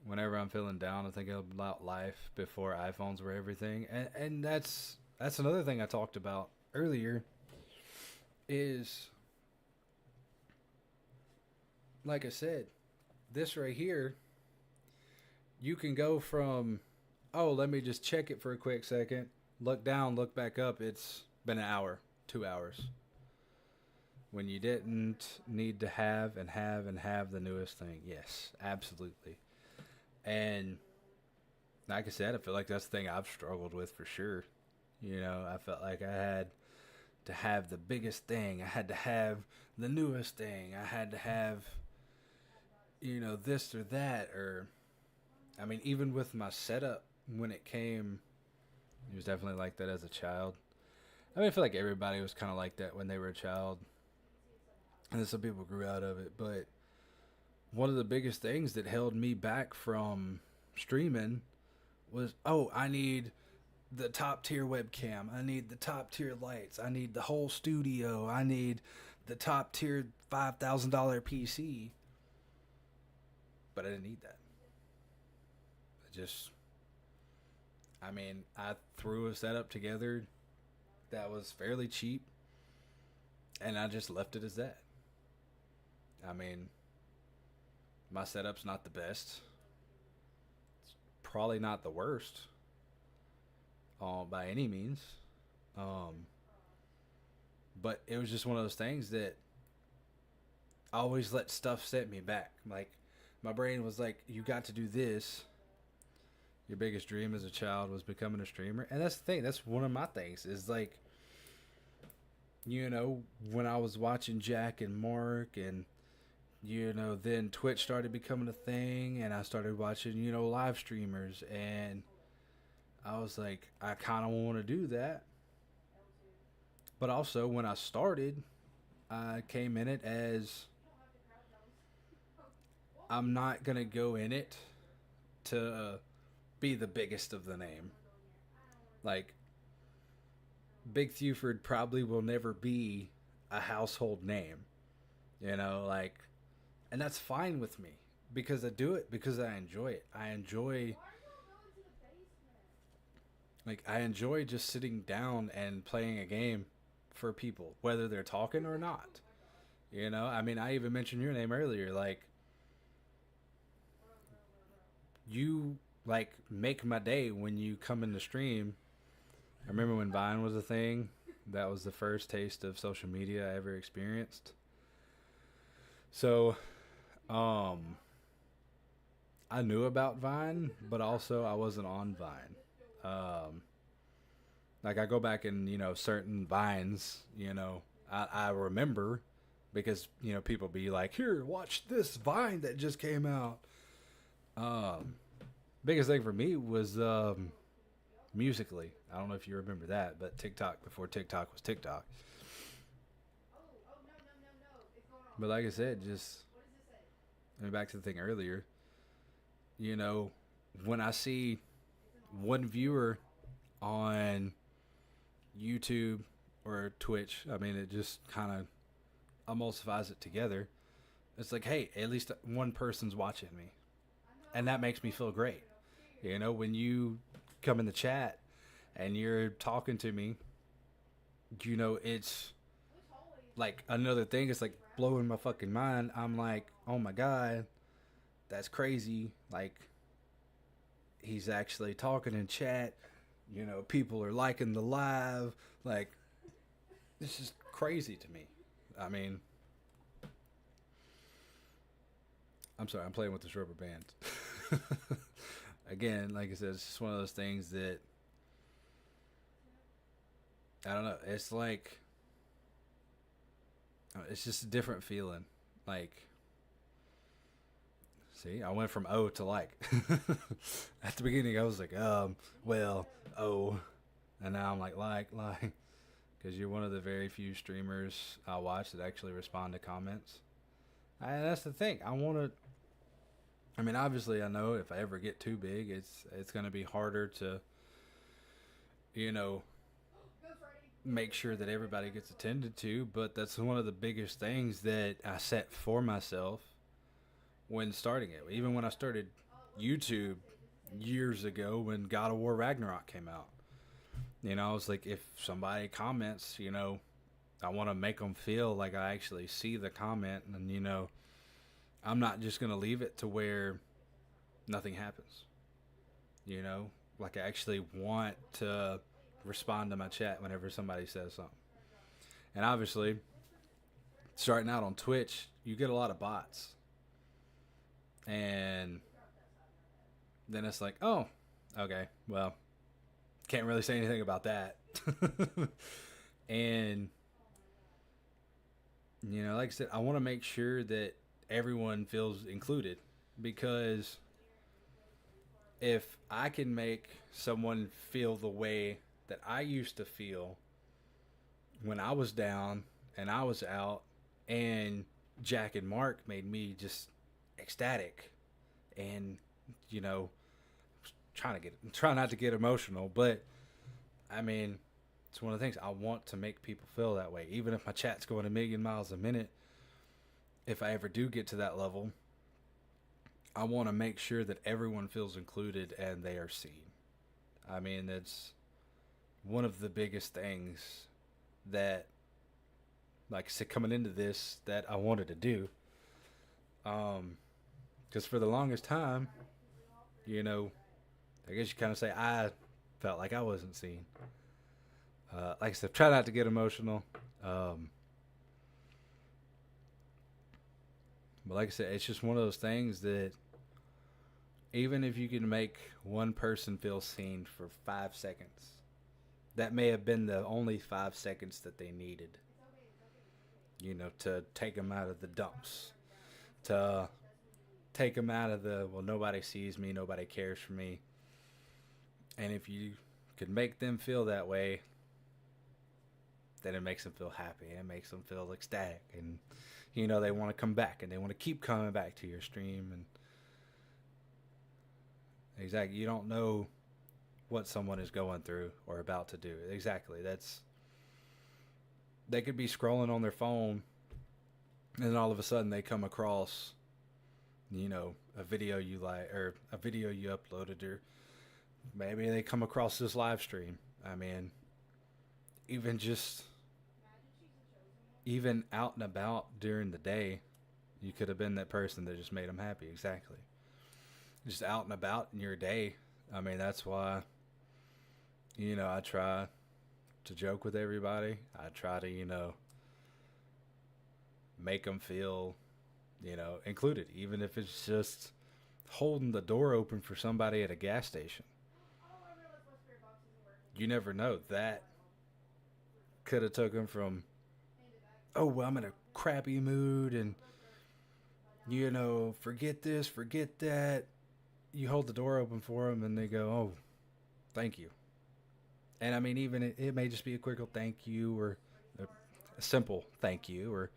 whenever I'm feeling down, I think about life before iPhones were everything. And that's another thing I talked about earlier is, like I said, this right here, you can go from, oh, let me just check it for a quick second, look down, look back up, it's been an hour, 2 hours. When you didn't need to have and have and have the newest thing. Yes, absolutely. And like I said, I feel like that's the thing I've struggled with for sure. You know, I felt like I had to have the biggest thing. I had to have the newest thing. I had to have, this or that. Or, I mean, even with my setup, when it came, it was definitely like that as a child. I mean, I feel like everybody was kind of like that when they were a child. And then some people grew out of it. But one of the biggest things that held me back from streaming was, oh, I need the top tier webcam. I need the top tier lights. I need the whole studio. I need the top tier $5,000 PC. But I didn't need that. I threw a setup together that was fairly cheap, and I just left it as that. I mean, my setup's not the best. It's probably not the worst, by any means. Um, but it was just one of those things that I always let stuff set me back. Like, my brain was like, you got to do this. Your biggest dream as a child was becoming a streamer. And that's the thing. That's one of my things is like, when I was watching Jack and Mark and, then Twitch started becoming a thing and I started watching, live streamers. And I was like, I kind of want to do that. But also, when I started, I came in it as I'm not going to go in it to be the biggest of the name. Like, Big Thuford probably will never be a household name. And that's fine with me because I do it because I enjoy it. I enjoy just sitting down and playing a game for people, whether they're talking or not. I even mentioned your name earlier. Like, you make my day when you come in the stream. I remember when Vine was a thing. That was the first taste of social media I ever experienced. So, I knew about Vine, but also I wasn't on Vine. I go back and, certain Vines, I remember because, people be like, here, watch this Vine that just came out. Biggest thing for me was, Musically. I don't know if you remember that, but TikTok before TikTok was TikTok. But like I said, back to the thing earlier, when I see one viewer on YouTube or Twitch, it just kind of emulsifies it together. It's like, hey, at least one person's watching me. And that makes me feel great. When you come in the chat and you're talking to me, it's like another thing. It's like blowing my fucking mind. I'm like, oh my God, that's crazy. Like, he's actually talking in chat. People are liking the live. Like, this is crazy to me. I'm sorry, I'm playing with this rubber band. Again, like I said, it's just one of those things that, I don't know. It's like, it's just a different feeling. Like, see, I went from oh to like. At the beginning, I was like, well, oh. And now I'm like. because you're one of the very few streamers I watch that actually respond to comments. And that's the thing. I want to. I mean, obviously, I know if I ever get too big, it's going to be harder to, you know, make sure that everybody gets attended to. But that's one of the biggest things that I set for myself when starting it. Even when I started YouTube years ago, when God of War Ragnarok came out, I was like, if somebody comments, I want to make them feel like I actually see the comment, and I'm not just gonna leave it to where nothing happens. Like I actually want to respond to my chat whenever somebody says something. And obviously, starting out on Twitch, you get a lot of bots, and then it's like, oh, okay, well, can't really say anything about that. And like I said, I want to make sure that everyone feels included, because if I can make someone feel the way that I used to feel when I was down and I was out, and Jack and Mark made me just ecstatic, and try not to get emotional, but I mean, it's one of the things. I want to make people feel that way, even if my chat's going a million miles a minute. If I ever do get to that level, I want to make sure that everyone feels included and they are seen. I mean, that's one of the biggest things that, like I said, coming into this, that I wanted to do. Because for the longest time, I guess you kind of say I felt like I wasn't seen. Like I said, try not to get emotional. But like I said, it's just one of those things that even if you can make one person feel seen for 5 seconds, that may have been the only 5 seconds that they needed, to take them out of the dumps, to take them out of the, well, nobody sees me, nobody cares for me. And if you could make them feel that way, then it makes them feel happy. It makes them feel ecstatic. And, they want to come back, and they want to keep coming back to your stream. And exactly, you don't know what someone is going through or about to do. Exactly. They could be scrolling on their phone, and then all of a sudden they come across, a video you like, or a video you uploaded, or maybe they come across this live stream. I mean, even out and about during the day, you could have been that person that just made them happy. Exactly. Just out and about in your day. I mean, that's why, I try to joke with everybody. I try to, make them feel, included, even if it's just holding the door open for somebody at a gas station. You never know. That could have took them from, oh, well, I'm in a crappy mood, and, forget this, forget that. You hold the door open for them, and they go, oh, thank you. And, I mean, even it may just be a quick thank you, or a simple thank you, or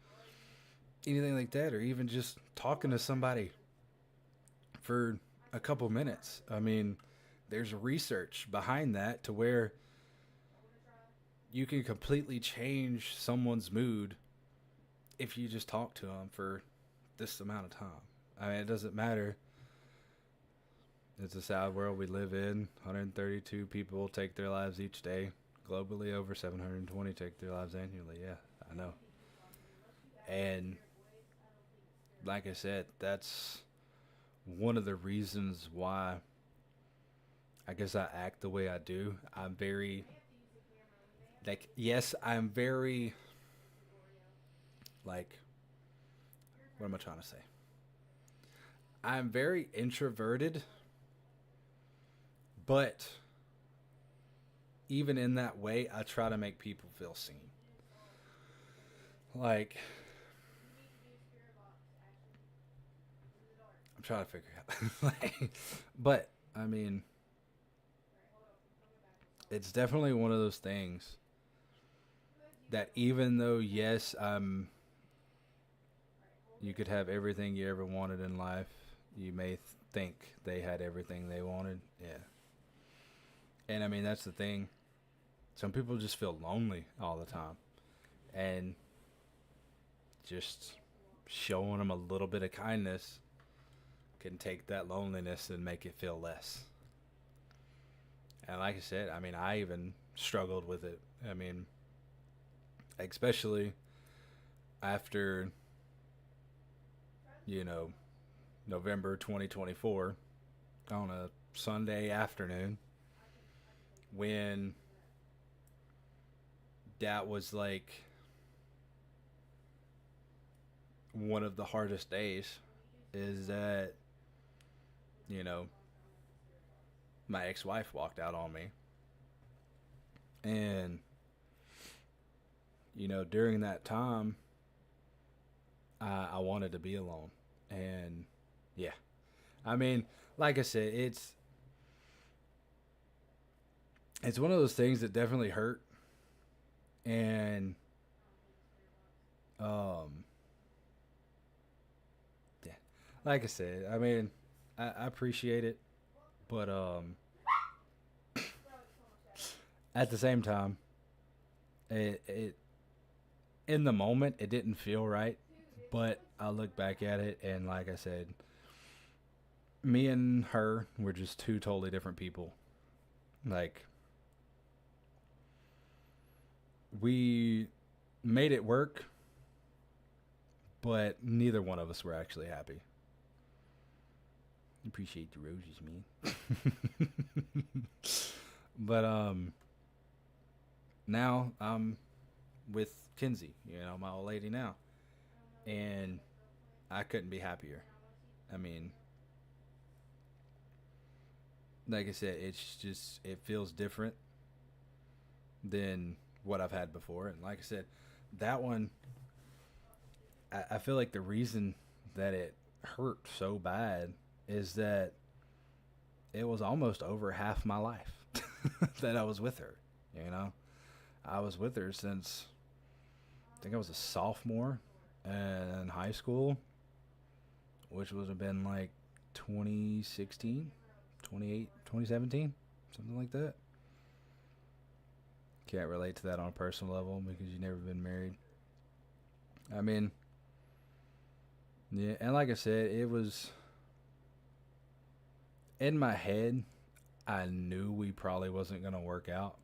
anything like that, or even just talking to somebody for a couple minutes. I mean, there's research behind that to where you can completely change someone's mood if you just talk to them for this amount of time. I mean, it doesn't matter. It's a sad world we live in. 132 people take their lives each day. Globally, over 720 take their lives annually. Yeah, I know. And like I said, that's one of the reasons why I guess I act the way I do. I'm very, I'm very, what am I trying to say? I'm very introverted, but even in that way, I try to make people feel seen. Like, I'm trying to figure out. But, I mean, it's definitely one of those things that even though, yes, you could have everything you ever wanted in life, you may think they had everything they wanted. Yeah. And I mean, that's the thing. Some people just feel lonely all the time. And just showing them a little bit of kindness can take that loneliness and make it feel less. And like I said, I mean, I even struggled with it. I mean, especially after, you know, November 2024 on a Sunday afternoon when that was like one of the hardest days is that, you know, my ex-wife walked out on me. And, you know, during that time, I wanted to be alone. And, yeah. I mean, like I said, it's one of those things that definitely hurt. And, um, yeah. Like I said, I mean, I appreciate it. But, at the same time, it in the moment it didn't feel right, but I look back at it and like I said, me and her were just two totally different people. Like we made it work, but neither one of us were actually happy. Appreciate the roses, man. But now I'm with Kinsey, you know, my old lady now, and I couldn't be happier. I mean, like I said, it's just it feels different than what I've had before, and like I said, that one I feel like the reason that it hurt so bad is that it was almost over half my life that I was with her. You know, I was with her since I think I was a sophomore in high school, which would have been like 2016, 28, 2017, something like that. Can't relate to that on a personal level because you've never been married. I mean, yeah, and like I said, it was in my head. I knew we probably wasn't going to work out,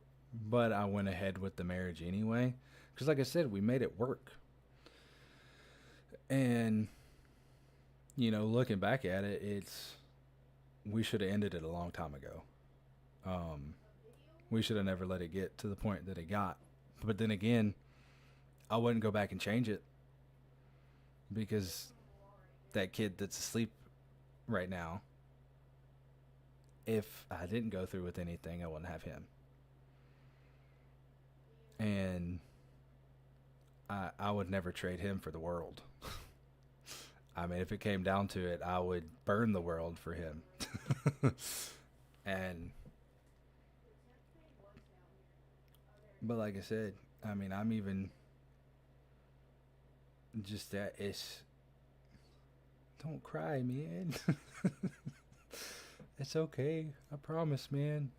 but I went ahead with the marriage anyway. Because, like I said, we made it work. And, you know, looking back at it, we should have ended it a long time ago. Um, we should have never let it get to the point that it got. But then again, I wouldn't go back and change it because that kid that's asleep right now, if I didn't go through with anything, I wouldn't have him. And I would never trade him for the world. I mean, if it came down to it, I would burn the world for him. And, but like I said, I mean, I'm even just that it's, don't cry, man. It's okay. I promise, man.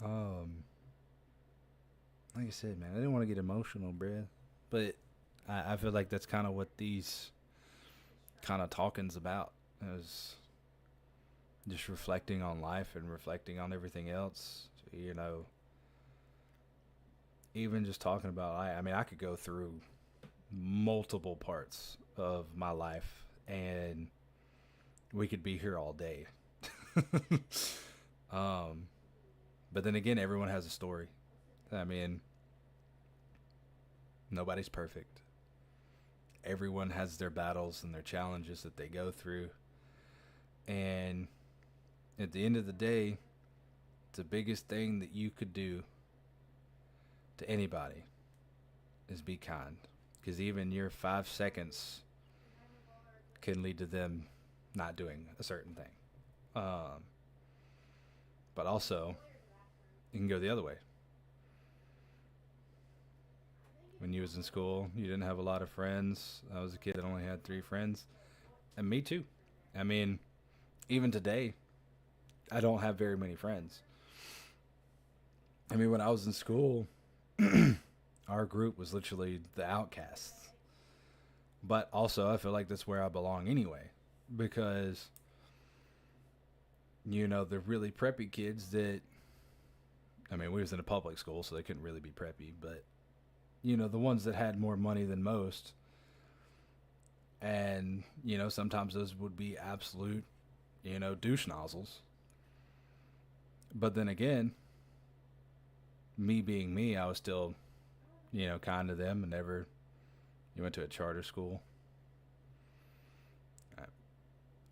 Um, like I said, man, I didn't want to get emotional, bruh. But I feel like that's kind of what these kind of talking's about. Is just reflecting on life and reflecting on everything else. You know, even just talking about, I mean, I could go through multiple parts of my life and we could be here all day. um, but then again, everyone has a story. I mean, nobody's perfect. Everyone has their battles and their challenges that they go through. And at the end of the day, the biggest thing that you could do to anybody is be kind. Because even your 5 seconds can lead to them not doing a certain thing. But also, you can go the other way. when you was in school, you didn't have a lot of friends. I was a kid that only had 3 friends, and me too. I mean, even today, I don't have very many friends. I mean, when I was in school, our group was literally the outcasts. But also, I feel like that's where I belong anyway, because the really preppy kids that, I mean, we was in a public school, so they couldn't really be preppy, but the ones that had more money than most, and sometimes those would be absolute, douche nozzles. But then again, me being me, I was still, kind to them, and never. You went to a charter school.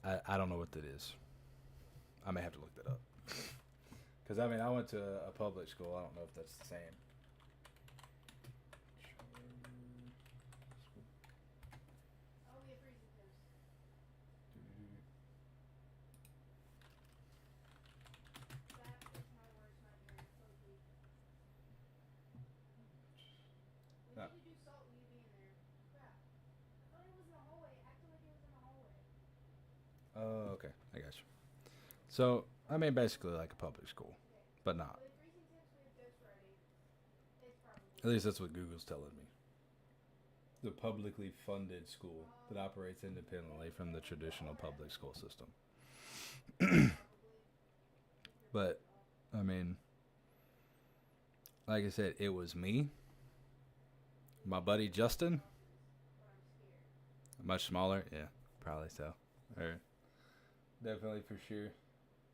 I don't know what that is. I may have to look that up. Because, I mean, I went to a public school. I don't know if that's the same. No. Oh, okay. I got you. So, I mean, basically like a public school, but not. At least that's what Google's telling me. The publicly funded school that operates independently from the traditional public school system. But, I mean, like I said, it was me, my buddy Justin, much smaller. Yeah, probably so. Or definitely for sure.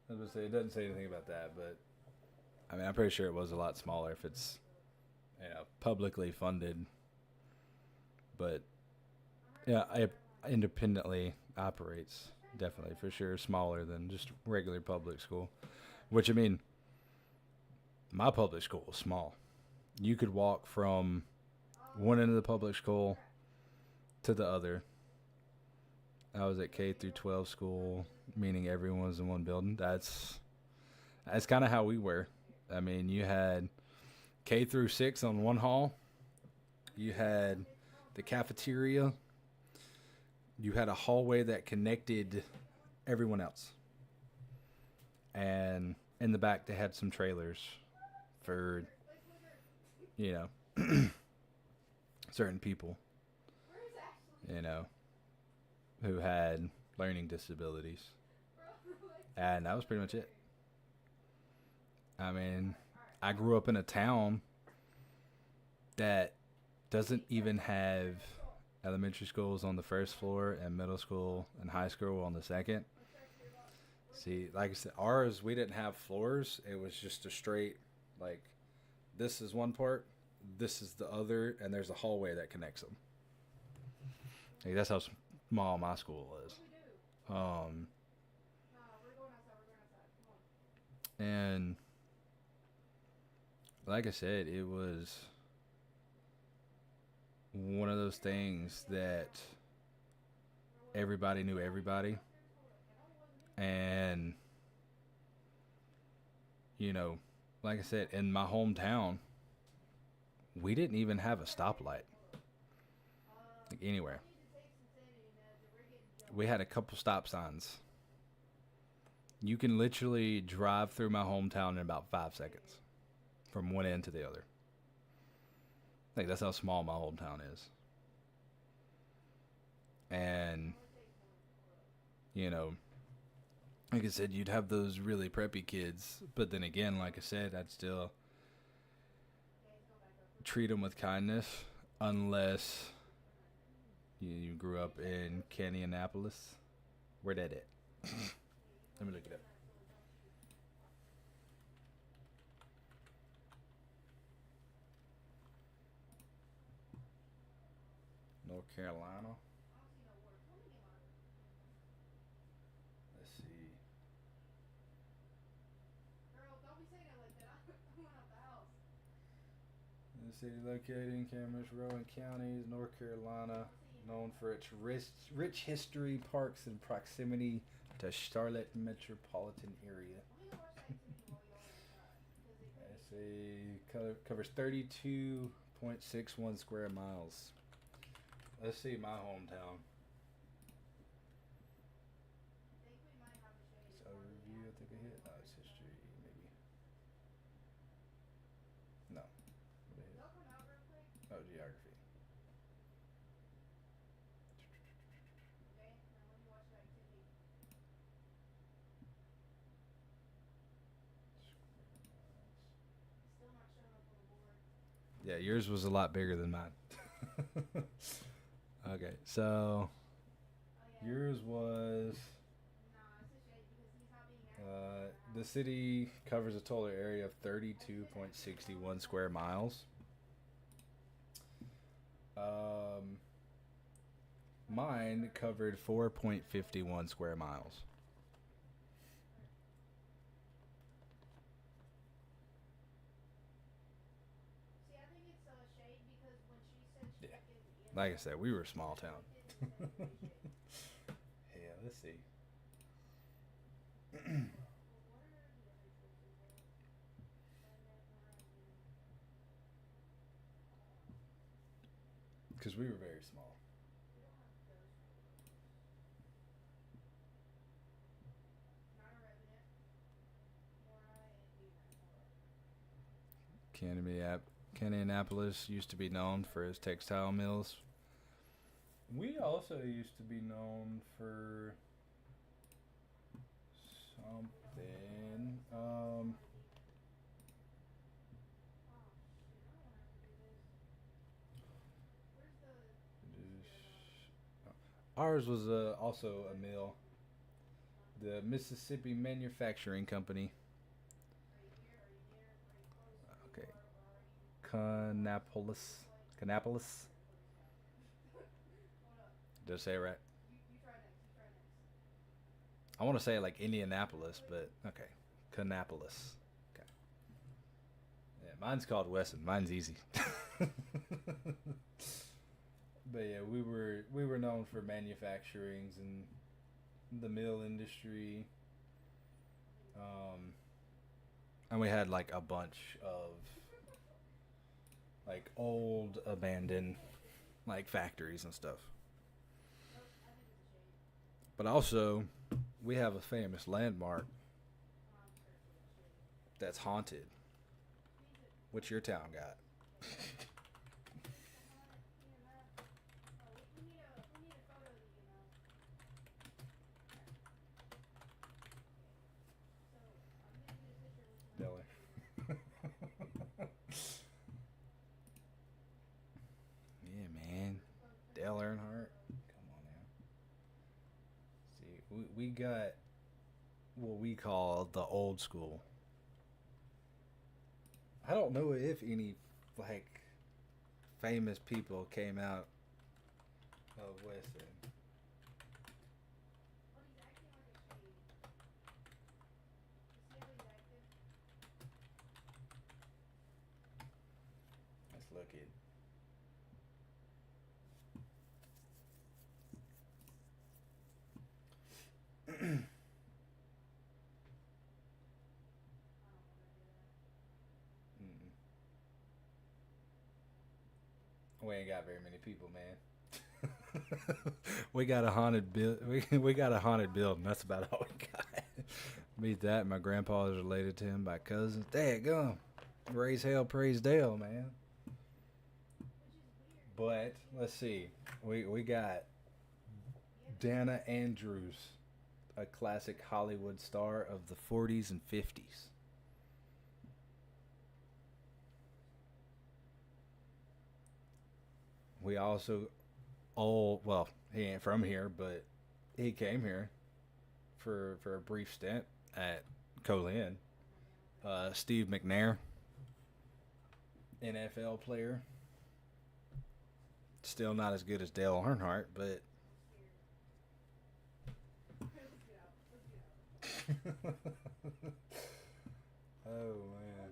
I was gonna say it doesn't say anything about that, but I mean I'm pretty sure it was a lot smaller if it's publicly funded. But yeah, it independently operates, definitely for sure smaller than just regular public school. Which I mean, my public school was small. You could walk from one end of the public school to the other. I was at K through 12 school, meaning everyone was in one building. That's kind of how we were. I mean, you had K through 6 on one hall. You had the cafeteria. You had a hallway that connected everyone else. And in the back, they had some trailers for, you know, certain people, who had learning disabilities. And that was pretty much it. I mean, I grew up in a town that doesn't even have elementary schools on the first floor and middle school and high school on the second. See, like I said, ours, we didn't have floors. It was just a straight, like, this is one part, this is the other, and there's a hallway that connects them. Like, that's how small my school was. And like I said, it was one of those things that everybody knew everybody. And, like I said, in my hometown, we didn't even have a stoplight. Like anywhere. We had a couple stop signs. You can literally drive through my hometown in about 5 seconds from one end to the other. Like, that's how small my hometown is. And, like I said, you'd have those really preppy kids. But then again, like I said, I'd still treat them with kindness unless you grew up in Canyonapolis. Where that at? Let me look it up. North Carolina. Let's see. The city located in Camas, Rowan County, North Carolina, known for its rich history, parks, and proximity to Charlotte metropolitan area. Let's see, covers 32 0.61 square miles. Let's see my hometown. It's overview. I think I hit. No, it's history. Maybe. No. What did I hit? Oh, geography. Yeah, yours was a lot bigger than mine. Okay, so yours was the city covers a total area of 32.61 square miles. Mine covered 4.51 square miles. Yeah, like I said, we were a small town. Yeah, let's see. Because we were very small. Canadianapolis used to be known for its textile mills. We also used to be known for something. Ours was also a mill, the Mississippi Manufacturing Company. Okay, Canapolis. Canapolis. Did I say it right? I want to say like Indianapolis, but okay, Canapolis. Okay. Yeah, mine's called Wesson. Mine's easy. But yeah, we were known for manufacturings and the mill industry. Um, and we had like a bunch of like old abandoned like factories and stuff. But also, we have a famous landmark that's haunted. What's your town got? Delaware. Yeah, man. Dale Earnhardt. Come on now. See, we got what we call the old school. I don't know if any like famous people came out of West End. Let's look it. We ain't got very many people, man. We got a haunted build. We got a haunted building. That's about all we got. Beat that. My grandpa is related to him by cousins. Dad, gum. Raise hell, praise Dale, man. But let's see. We got Dana Andrews, a classic Hollywood star of the 40s and 50s. We also all well, he ain't from here, but he came here for a brief stint at Colin. Steve McNair, NFL player. Still not as good as Dale Earnhardt, but oh man.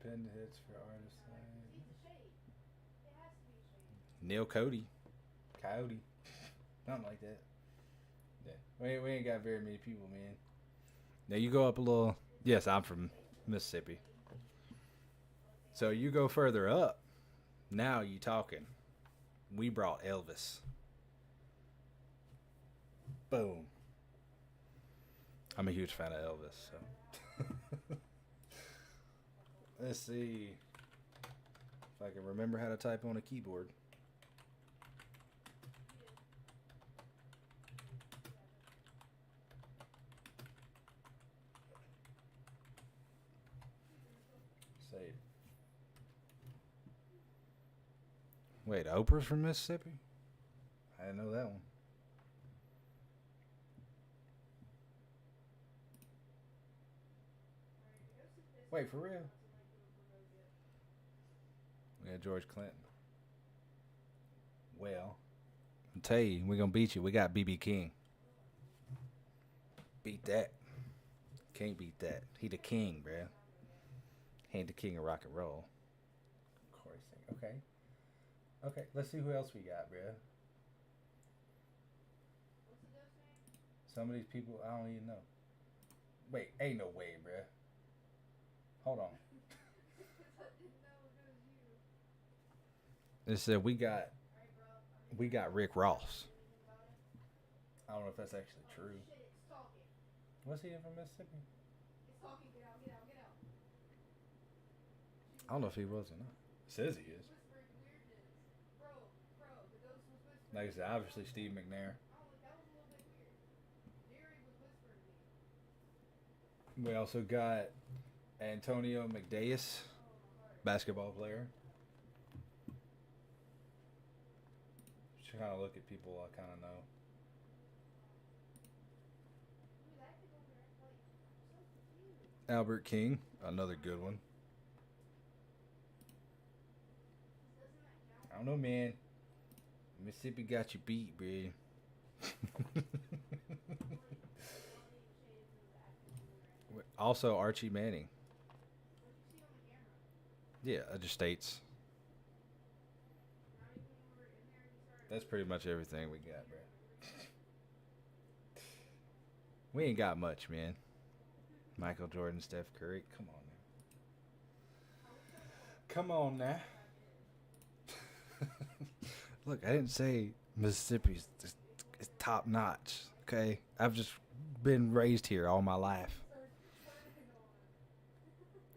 Pin hits for artists. Neil Cody. Coyote. Something like that. Yeah. We ain't got very many people, man. Now you go up a little. Yes, I'm from Mississippi. So you go further up. Now you talking. We brought Elvis. Boom. I'm a huge fan of Elvis. So let's see if I can remember how to type on a keyboard. Save. Wait, Oprah's from Mississippi? I didn't know that one. Wait, for real? We got George Clinton. Well, I'll tell you, we're going to beat you. We got BB King. Beat that. Can't beat that. He the king, bruh. He ain't the king of rock and roll. Of course. Okay. Okay, let's see who else we got, bruh. Some of these people, I don't even know. Wait, ain't no way, bruh. Hold on. It said we got Rick Ross. I don't know if that's actually true. Was he from Mississippi? I don't know if he was or not. It says he is. Like I said, obviously Steve McNair. We also got Antonio McDyess, basketball player. Just kind of look at people I kind of know. Albert King, another good one. I don't know, man. Mississippi got you beat, bro. Also, Archie Manning. Yeah, it just states. That's pretty much everything we got, bro. We ain't got much, man. Michael Jordan, Steph Curry. Come on now. Come on now. Look, I didn't say Mississippi's is top notch. Okay, I've just been raised here all my life.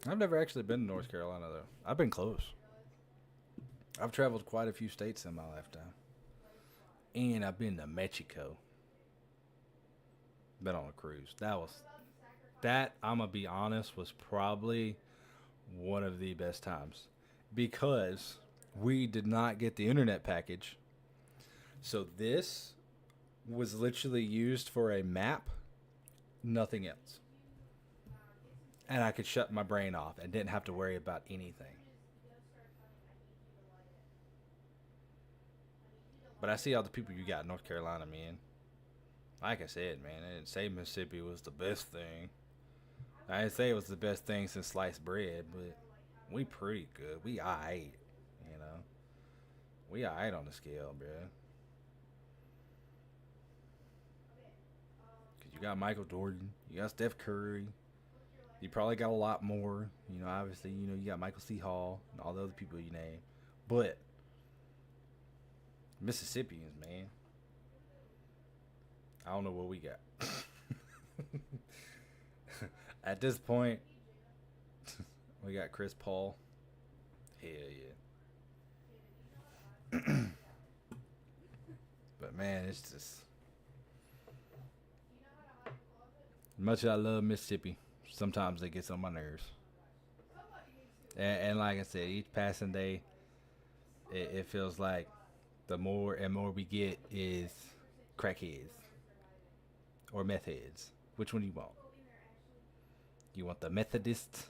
I've never actually been to North Carolina though. I've been close. I've traveled quite a few states in my lifetime, and I've been to Mexico. Been on a cruise. That. I'm gonna be honest, was probably one of the best times because we did not get the internet package. So this was literally used for a map, nothing else. And I could shut my brain off and didn't have to worry about anything. But I see all the people you got in North Carolina, man. Like I said, man, I didn't say Mississippi was the best thing. I didn't say it was the best thing since sliced bread, but we pretty good. We alright, you know. We alright on the scale, bro. Cause you got Michael Jordan, you got Steph Curry. You probably got a lot more. You know, obviously, you know, you got Michael C. Hall and all the other people you name. But Mississippians, man. I don't know what we got. At this point, we got Chris Paul. Hell yeah. But man, it's just much as I love Mississippi, sometimes it gets on my nerves. And like I said, each passing day, it feels like the more and more we get is crackheads or meth heads. Which one do you want? You want the Methodists?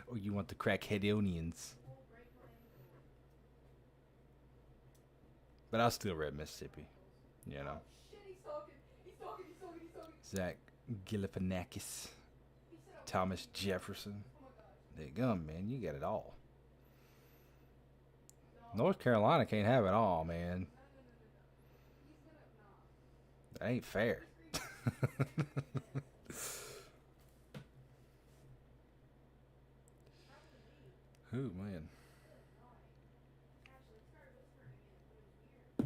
Or you want the crackheadians? But I'll still rep Mississippi, you know. Zach Galifianakis, Thomas Jefferson. There you go, man. You got it all. North Carolina can't have it all, man. That ain't fair. Who, man?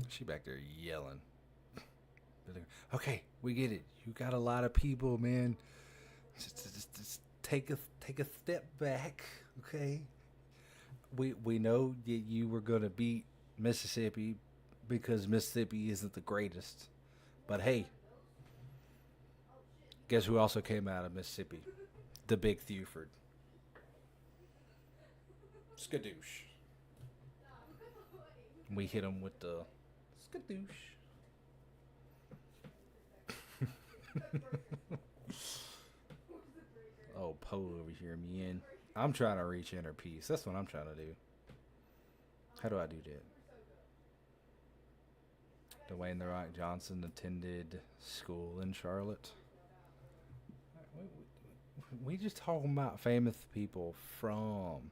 She back there yelling. Okay, we get it. You got a lot of people, man. Just take a step back, okay? We know that you were gonna beat Mississippi because Mississippi isn't the greatest. But hey, guess who also came out of Mississippi? The Big Thuford. Skadoosh. We hit him with the skadoosh. Oh, Poe over here, man. I'm trying to reach inner peace. That's what I'm trying to do. How do I do that? Dwayne The Rock Johnson attended school in Charlotte. We just talking about famous people from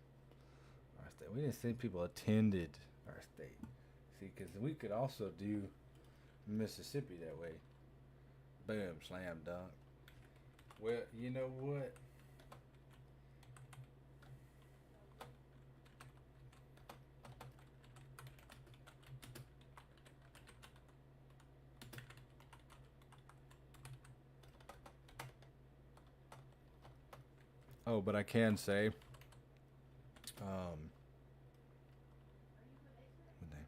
our state. We didn't say people attended our state. See, because we could also do Mississippi that way. Boom, slam dunk. Well, you know what? Oh, but I can say, what name?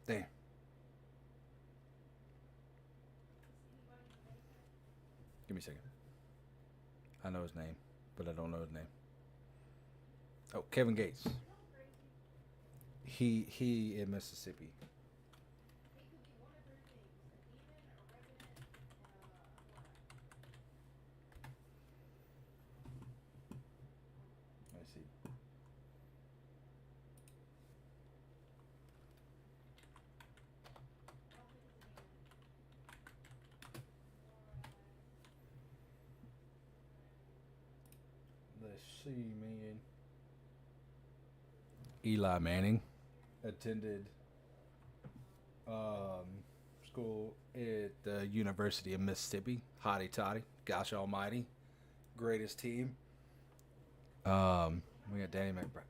Damn. Give me a second. I know his name, but I don't know his name. Oh, Kevin Gates. He in Mississippi. Let's see. Let's see, man. Eli Manning attended school at the University of Mississippi. Hotty toddy. Gosh almighty. Greatest team. We got Danny McBride.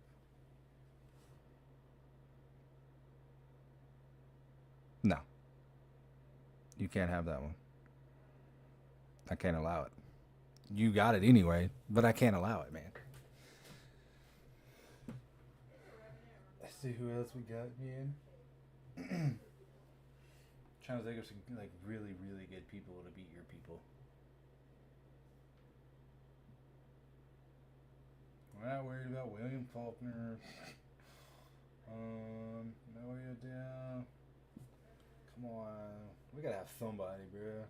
No. You can't have that one. I can't allow it. You got it anyway, but I can't allow it, man. Let's see who else we got, man. Trying to think of some like really, really good people to beat your people. We're not worried about William Faulkner. No, you're down. Come on, we gotta have somebody, bro.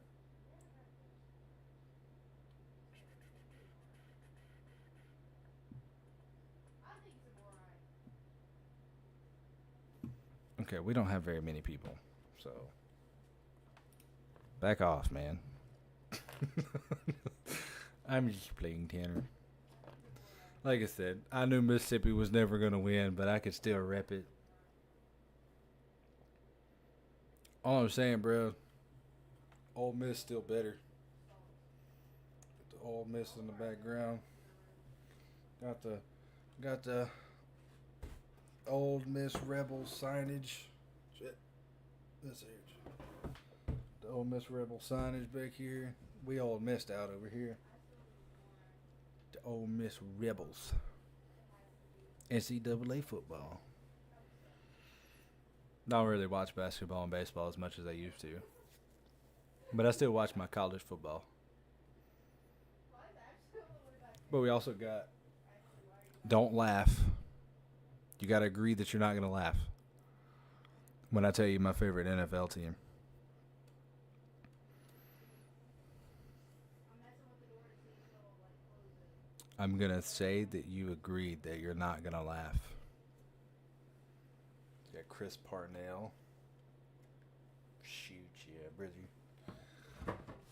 Okay, we don't have very many people, so back off, man. I'm just playing Tanner. Like I said, I knew Mississippi was never going to win, but I could still rep it. All I'm saying, bro, Ole Miss still better. The Ole Miss in the background. Got the Ole Miss Rebel signage. Shit. This here. The Ole Miss Rebel signage back here. We all missed out over here. The Ole Miss Rebels. NCAA football. Don't really watch basketball and baseball as much as I used to. But I still watch my college football. But we also got don't laugh. You got to agree that you're not going to laugh when I tell you my favorite NFL team. I'm going to say that you agreed that you're not going to laugh. You got Chris Parnell. Shoot, yeah, Brizzy.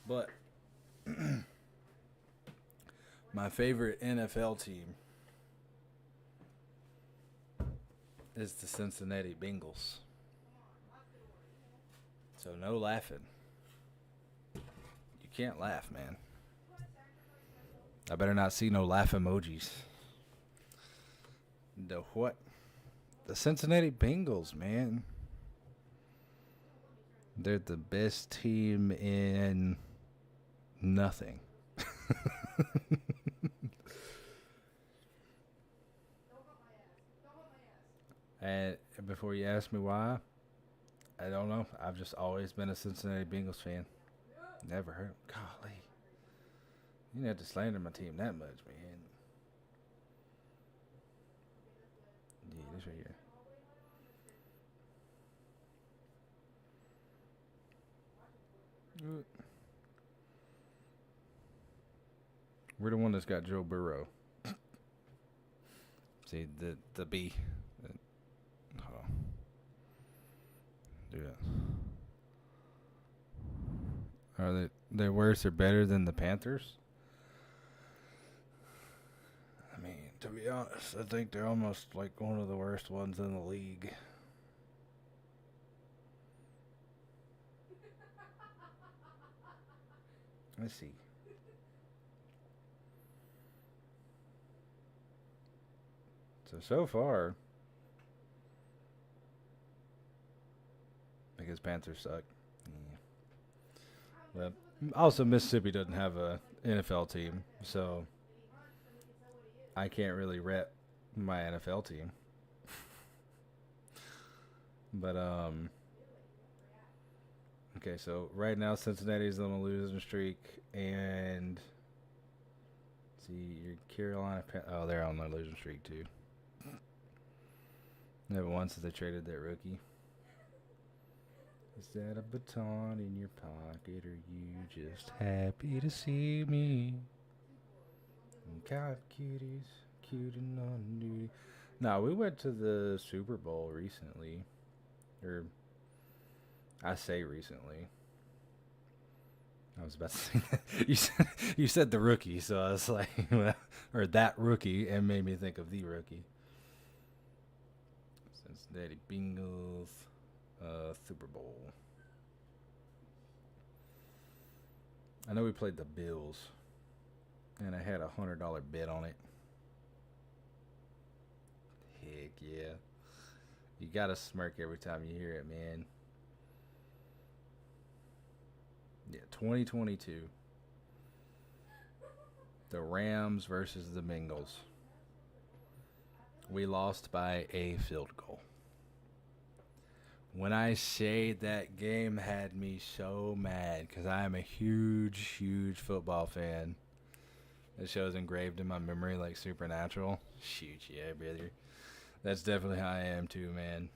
But my favorite NFL team is the Cincinnati Bengals. So no laughing. You can't laugh, man. I better not see no laugh emojis. The what? The Cincinnati Bengals, man. They're the best team in nothing. And before you ask me why, I don't know. I've just always been a Cincinnati Bengals fan. Never heard. Golly. You didn't have to slander my team that much, man. Yeah, this right here. We're the one that's got Joe Burrow. See, the B. Hold on. Do that. Are they worse or better than the Panthers? I mean, to be honest, I think they're almost like one of the worst ones in the league. Let's see. So far, because Panthers suck. Yeah. But also, Mississippi doesn't have a NFL team, so I can't really rep my NFL team. But okay, so right now Cincinnati's on a losing streak, and see your Carolina. Oh, they're on a losing streak too. Never once since they traded that rookie. Is that a baton in your pocket, or you just happy to see me? Got cuties, cuting on duty. No, we went to the Super Bowl recently, or I say recently. I was about to say that. You said the rookie, so I was like, or that rookie, and made me think of the rookie. Cincinnati Bengals, Super Bowl. I know we played the Bills, and I had $100 bet on it. Heck yeah. You gotta smirk every time you hear it, man. Yeah, 2022. The Rams versus the Bengals. We lost by a field goal. When I say that game had me so mad, because I am a huge, huge football fan. That show's engraved in my memory like Supernatural. Shoot, yeah, brother. That's definitely how I am too, man.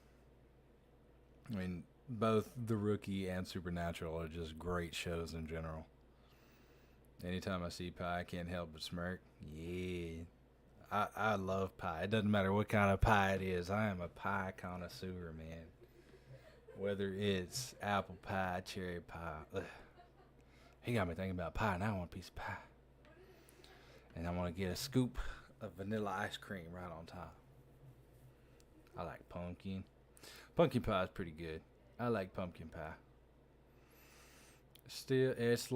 I mean, both The Rookie and Supernatural are just great shows in general. Anytime I see pie, I can't help but smirk. Yeah. I love pie. It doesn't matter what kind of pie it is. I am a pie connoisseur, man. Whether it's apple pie, cherry pie. Ugh. He got me thinking about pie, and I want a piece of pie. And I want to get a scoop of vanilla ice cream right on top. I like pumpkin. Pumpkin pie is pretty good. I like pumpkin pie. Still, it's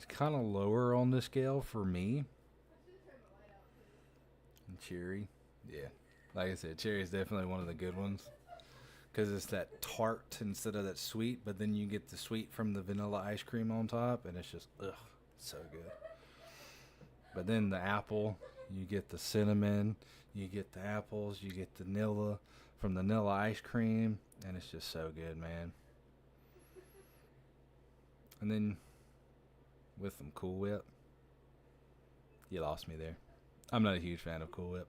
kind of lower on the scale for me. And cherry, yeah. Like I said, cherry is definitely one of the good ones. Because it's that tart instead of that sweet. But then you get the sweet from the vanilla ice cream on top. And it's just, ugh, so good. But then the apple, you get the cinnamon. You get the apples. You get the vanilla from the vanilla ice cream. And it's just so good, man. And then with some Cool Whip. You lost me there. I'm not a huge fan of Cool Whip.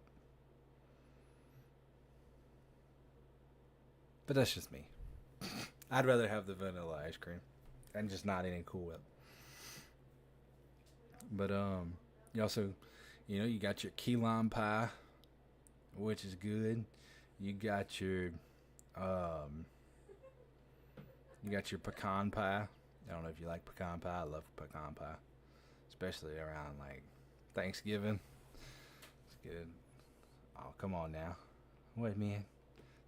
But that's just me. I'd rather have the vanilla ice cream and just not any Cool Whip. But you also, you got your key lime pie, which is good. You got your pecan pie. I don't know if you like pecan pie. I love pecan pie, especially around like Thanksgiving. It's good. Oh, come on now. What, man?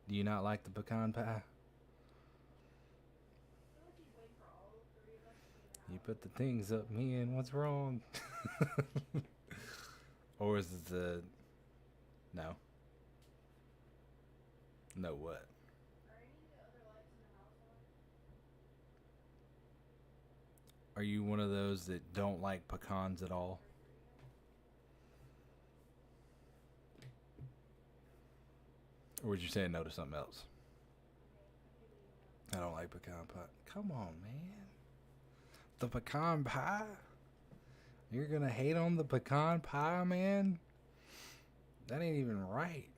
Do you not like the pecan pie? You put the things up, man. What's wrong? Or is it No. No what? Are you one of those that don't like pecans at all? Or would you say no to something else? I don't like pecan pie. Come on, man. The pecan pie? You're gonna hate on the pecan pie, man? That ain't even right.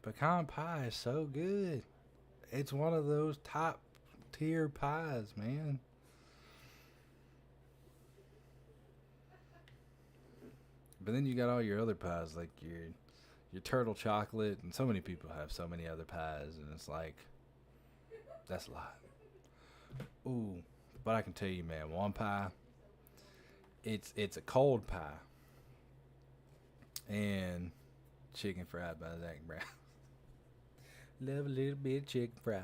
Pecan pie is so good. It's one of those top tier pies, man. But then you got all your other pies, like your turtle chocolate, and so many people have so many other pies, and it's like that's a lot. Ooh, but I can tell you, man, one pie. It's a cold pie and chicken fried by Zach Brown. Love a little bit of chicken fry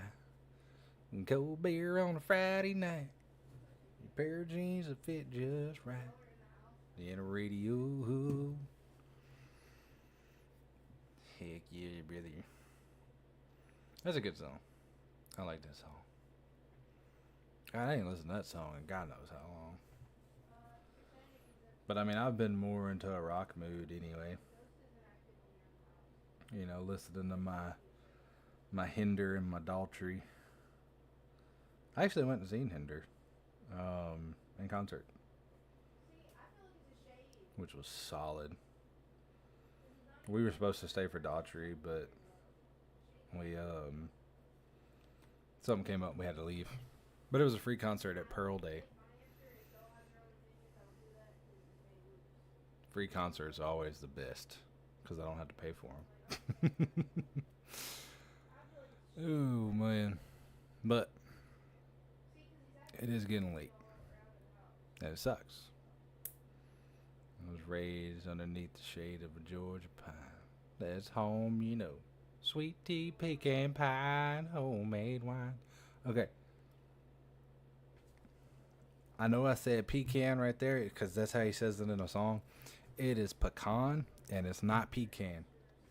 and cold beer on a Friday night. Your pair of jeans that fit just right. And a radio. Heck yeah, brother. That's a good song. I like that song. I ain't listened to that song in God knows how long. But I mean, I've been more into a rock mood anyway. You know, listening to my Hinder and my Daltrey. I actually went and seen Hinder in concert, which was solid. We were supposed to stay for Daughtry, but we something came up. We had to leave, but it was a free concert at Pearl Day. Free concerts are always the best because I don't have to pay for them. Oh man, but it is getting late, and it sucks. I was raised underneath the shade of a Georgia pine. That's home, you know. Sweet tea, pecan pie, and homemade wine. Okay. I know I said pecan right there because that's how he says it in a song. It is pecan, and it's not pecan.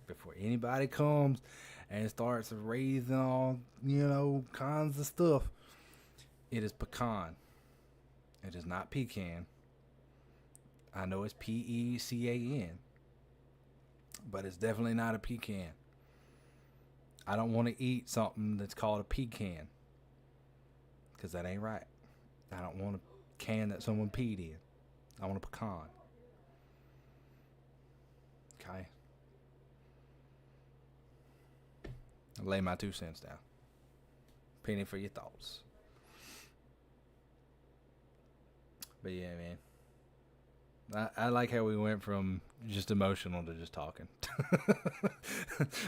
Before anybody comes and starts raising all, kinds of stuff, it is pecan. It is not pecan. I know it's Pecan, but it's definitely not a pecan. I don't want to eat something that's called a pecan because that ain't right. I don't want a can that someone peed in. I want a pecan. Okay? I'll lay my 2 cents down. Penny for your thoughts. But yeah, man. I like how we went from just emotional to just talking.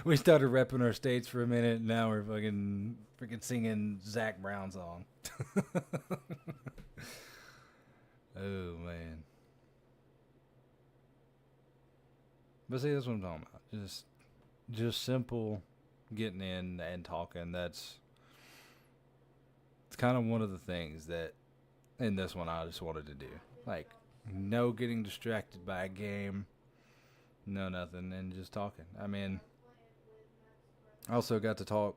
We started repping our states for a minute, and now we're freaking singing Zach Brown song. Oh man. But see, that's what I'm talking about. Just simple getting in and talking. It's kind of one of the things that in this one I just wanted to do. Like, no getting distracted by a game, no nothing, and just talking. I mean, I also got to talk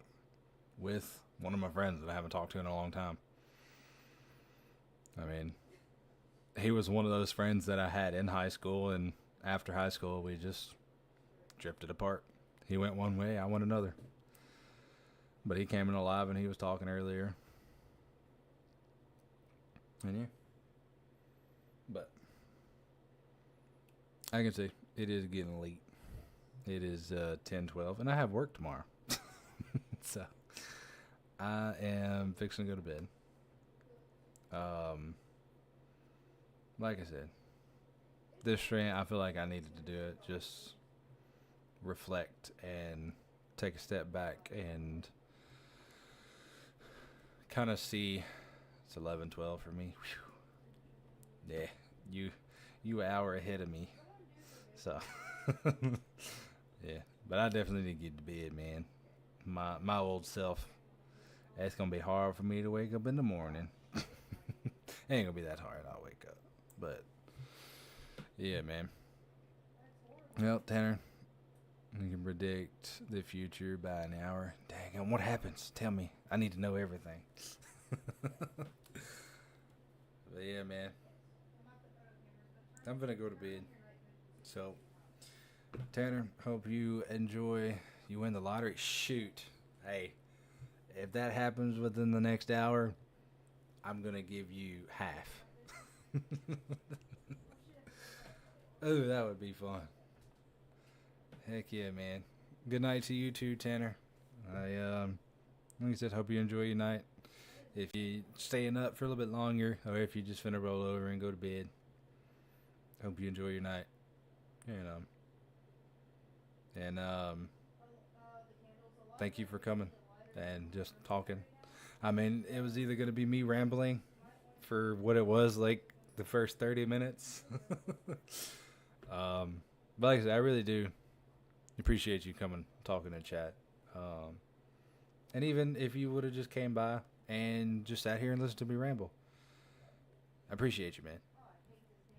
with one of my friends that I haven't talked to in a long time. I mean, he was one of those friends that I had in high school, and after high school, we just drifted apart. He went one way, I went another. But he came in alive, and he was talking earlier. And yeah. But I can see it is getting late. It is 10:12, and I have work tomorrow. So I am fixing to go to bed. Like I said, this stream, I feel like I needed to do it. Just reflect and take a step back and kind of see. It's 11:12 for me. Whew. Yeah, you an hour ahead of me. So yeah, but I definitely need to get to bed, man. My old self. It's gonna be hard for me to wake up in the morning. It ain't gonna be that hard. I'll wake up, but yeah, man. Well, Tanner, You can predict the future by an hour. Dang, and what happens? Tell me. I need to know everything. But yeah, man. I'm gonna go to bed. So, Tanner, hope you enjoy. You win the lottery. Shoot. Hey, if that happens within the next hour, I'm gonna give you half. Oh, that would be fun. Heck yeah, man. Good night to you too, Tanner. Like I said, hope you enjoy your night. If you staying up for a little bit longer, or if you just finna roll over and go to bed, hope you enjoy your night. You know. And thank you for coming and just talking. I mean, it was either gonna be me rambling for what it was like the first 30 minutes. But like I said, I really do appreciate you coming, talking in chat. And even if you would have just came by and just sat here and listened to me ramble, I appreciate you, man.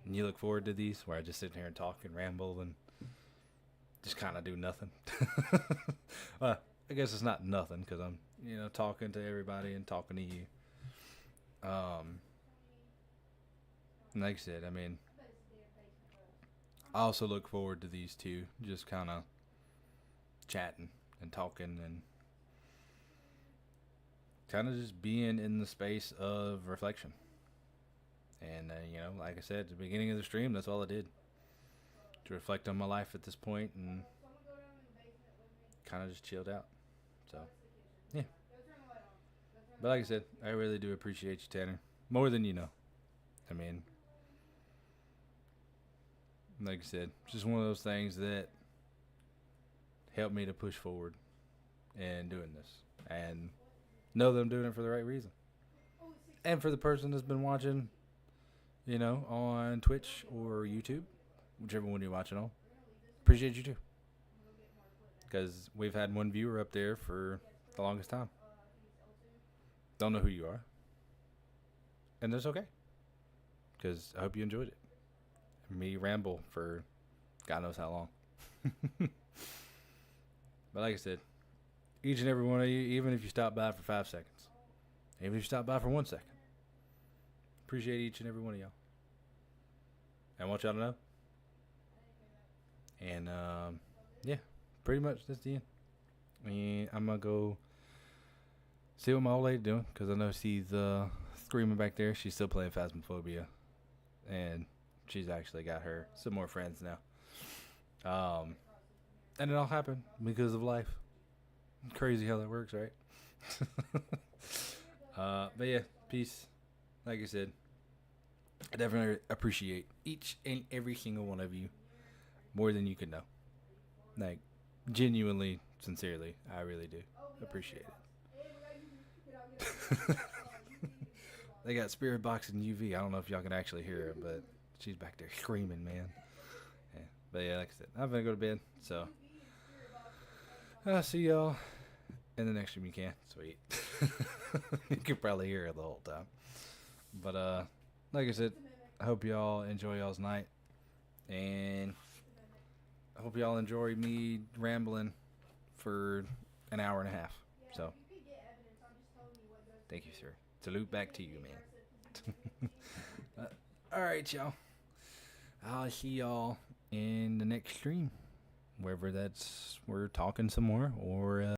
And you look forward to these where I just sit here and talk and ramble and just kind of do nothing. Well, I guess it's not nothing because I'm, talking to everybody and talking to you. And like I said, I mean, I also look forward to these two just kind of chatting and talking and kind of just being in the space of reflection. And, like I said at the beginning of the stream, that's all I did. To reflect on my life at this point and kind of just chilled out. So, yeah. But like I said, I really do appreciate you, Tanner. More than you know. I mean, like I said, just one of those things that helped me to push forward in doing this. And know that I'm doing it for the right reason. And for the person that's been watching, on Twitch or YouTube, whichever one you're watching on, appreciate you too. Because we've had one viewer up there for the longest time. Don't know who you are. And that's okay. Because I hope you enjoyed it. Me ramble for God knows how long. But like I said, each and every one of you, even if you stop by for 5 seconds, even if you stop by for 1 second, appreciate each and every one of y'all. And I want y'all to know. And, yeah, pretty much that's the end. And I'm going to go see what my old lady doing, because I know she's screaming back there. She's still playing Phasmophobia. And she's actually got her some more friends now. And it all happened because of life. Crazy how that works, right? But yeah, peace. Like I said, I definitely appreciate each and every single one of you more than you could know. Like, genuinely, sincerely, I really do appreciate it. They got Spirit Box and UV. I don't know if y'all can actually hear her, but she's back there screaming, man. Yeah. But yeah, like I said, I'm gonna go to bed. So I'll see y'all in the next stream. You can. Sweet. You could probably hear her the whole time. But like I said, I hope y'all enjoy y'all's night, and I hope y'all enjoy me rambling for an hour and a half. So thank you, sir. Salute back to you, man. All right, y'all. I'll see y'all in the next stream, wherever that's we're talking some more, or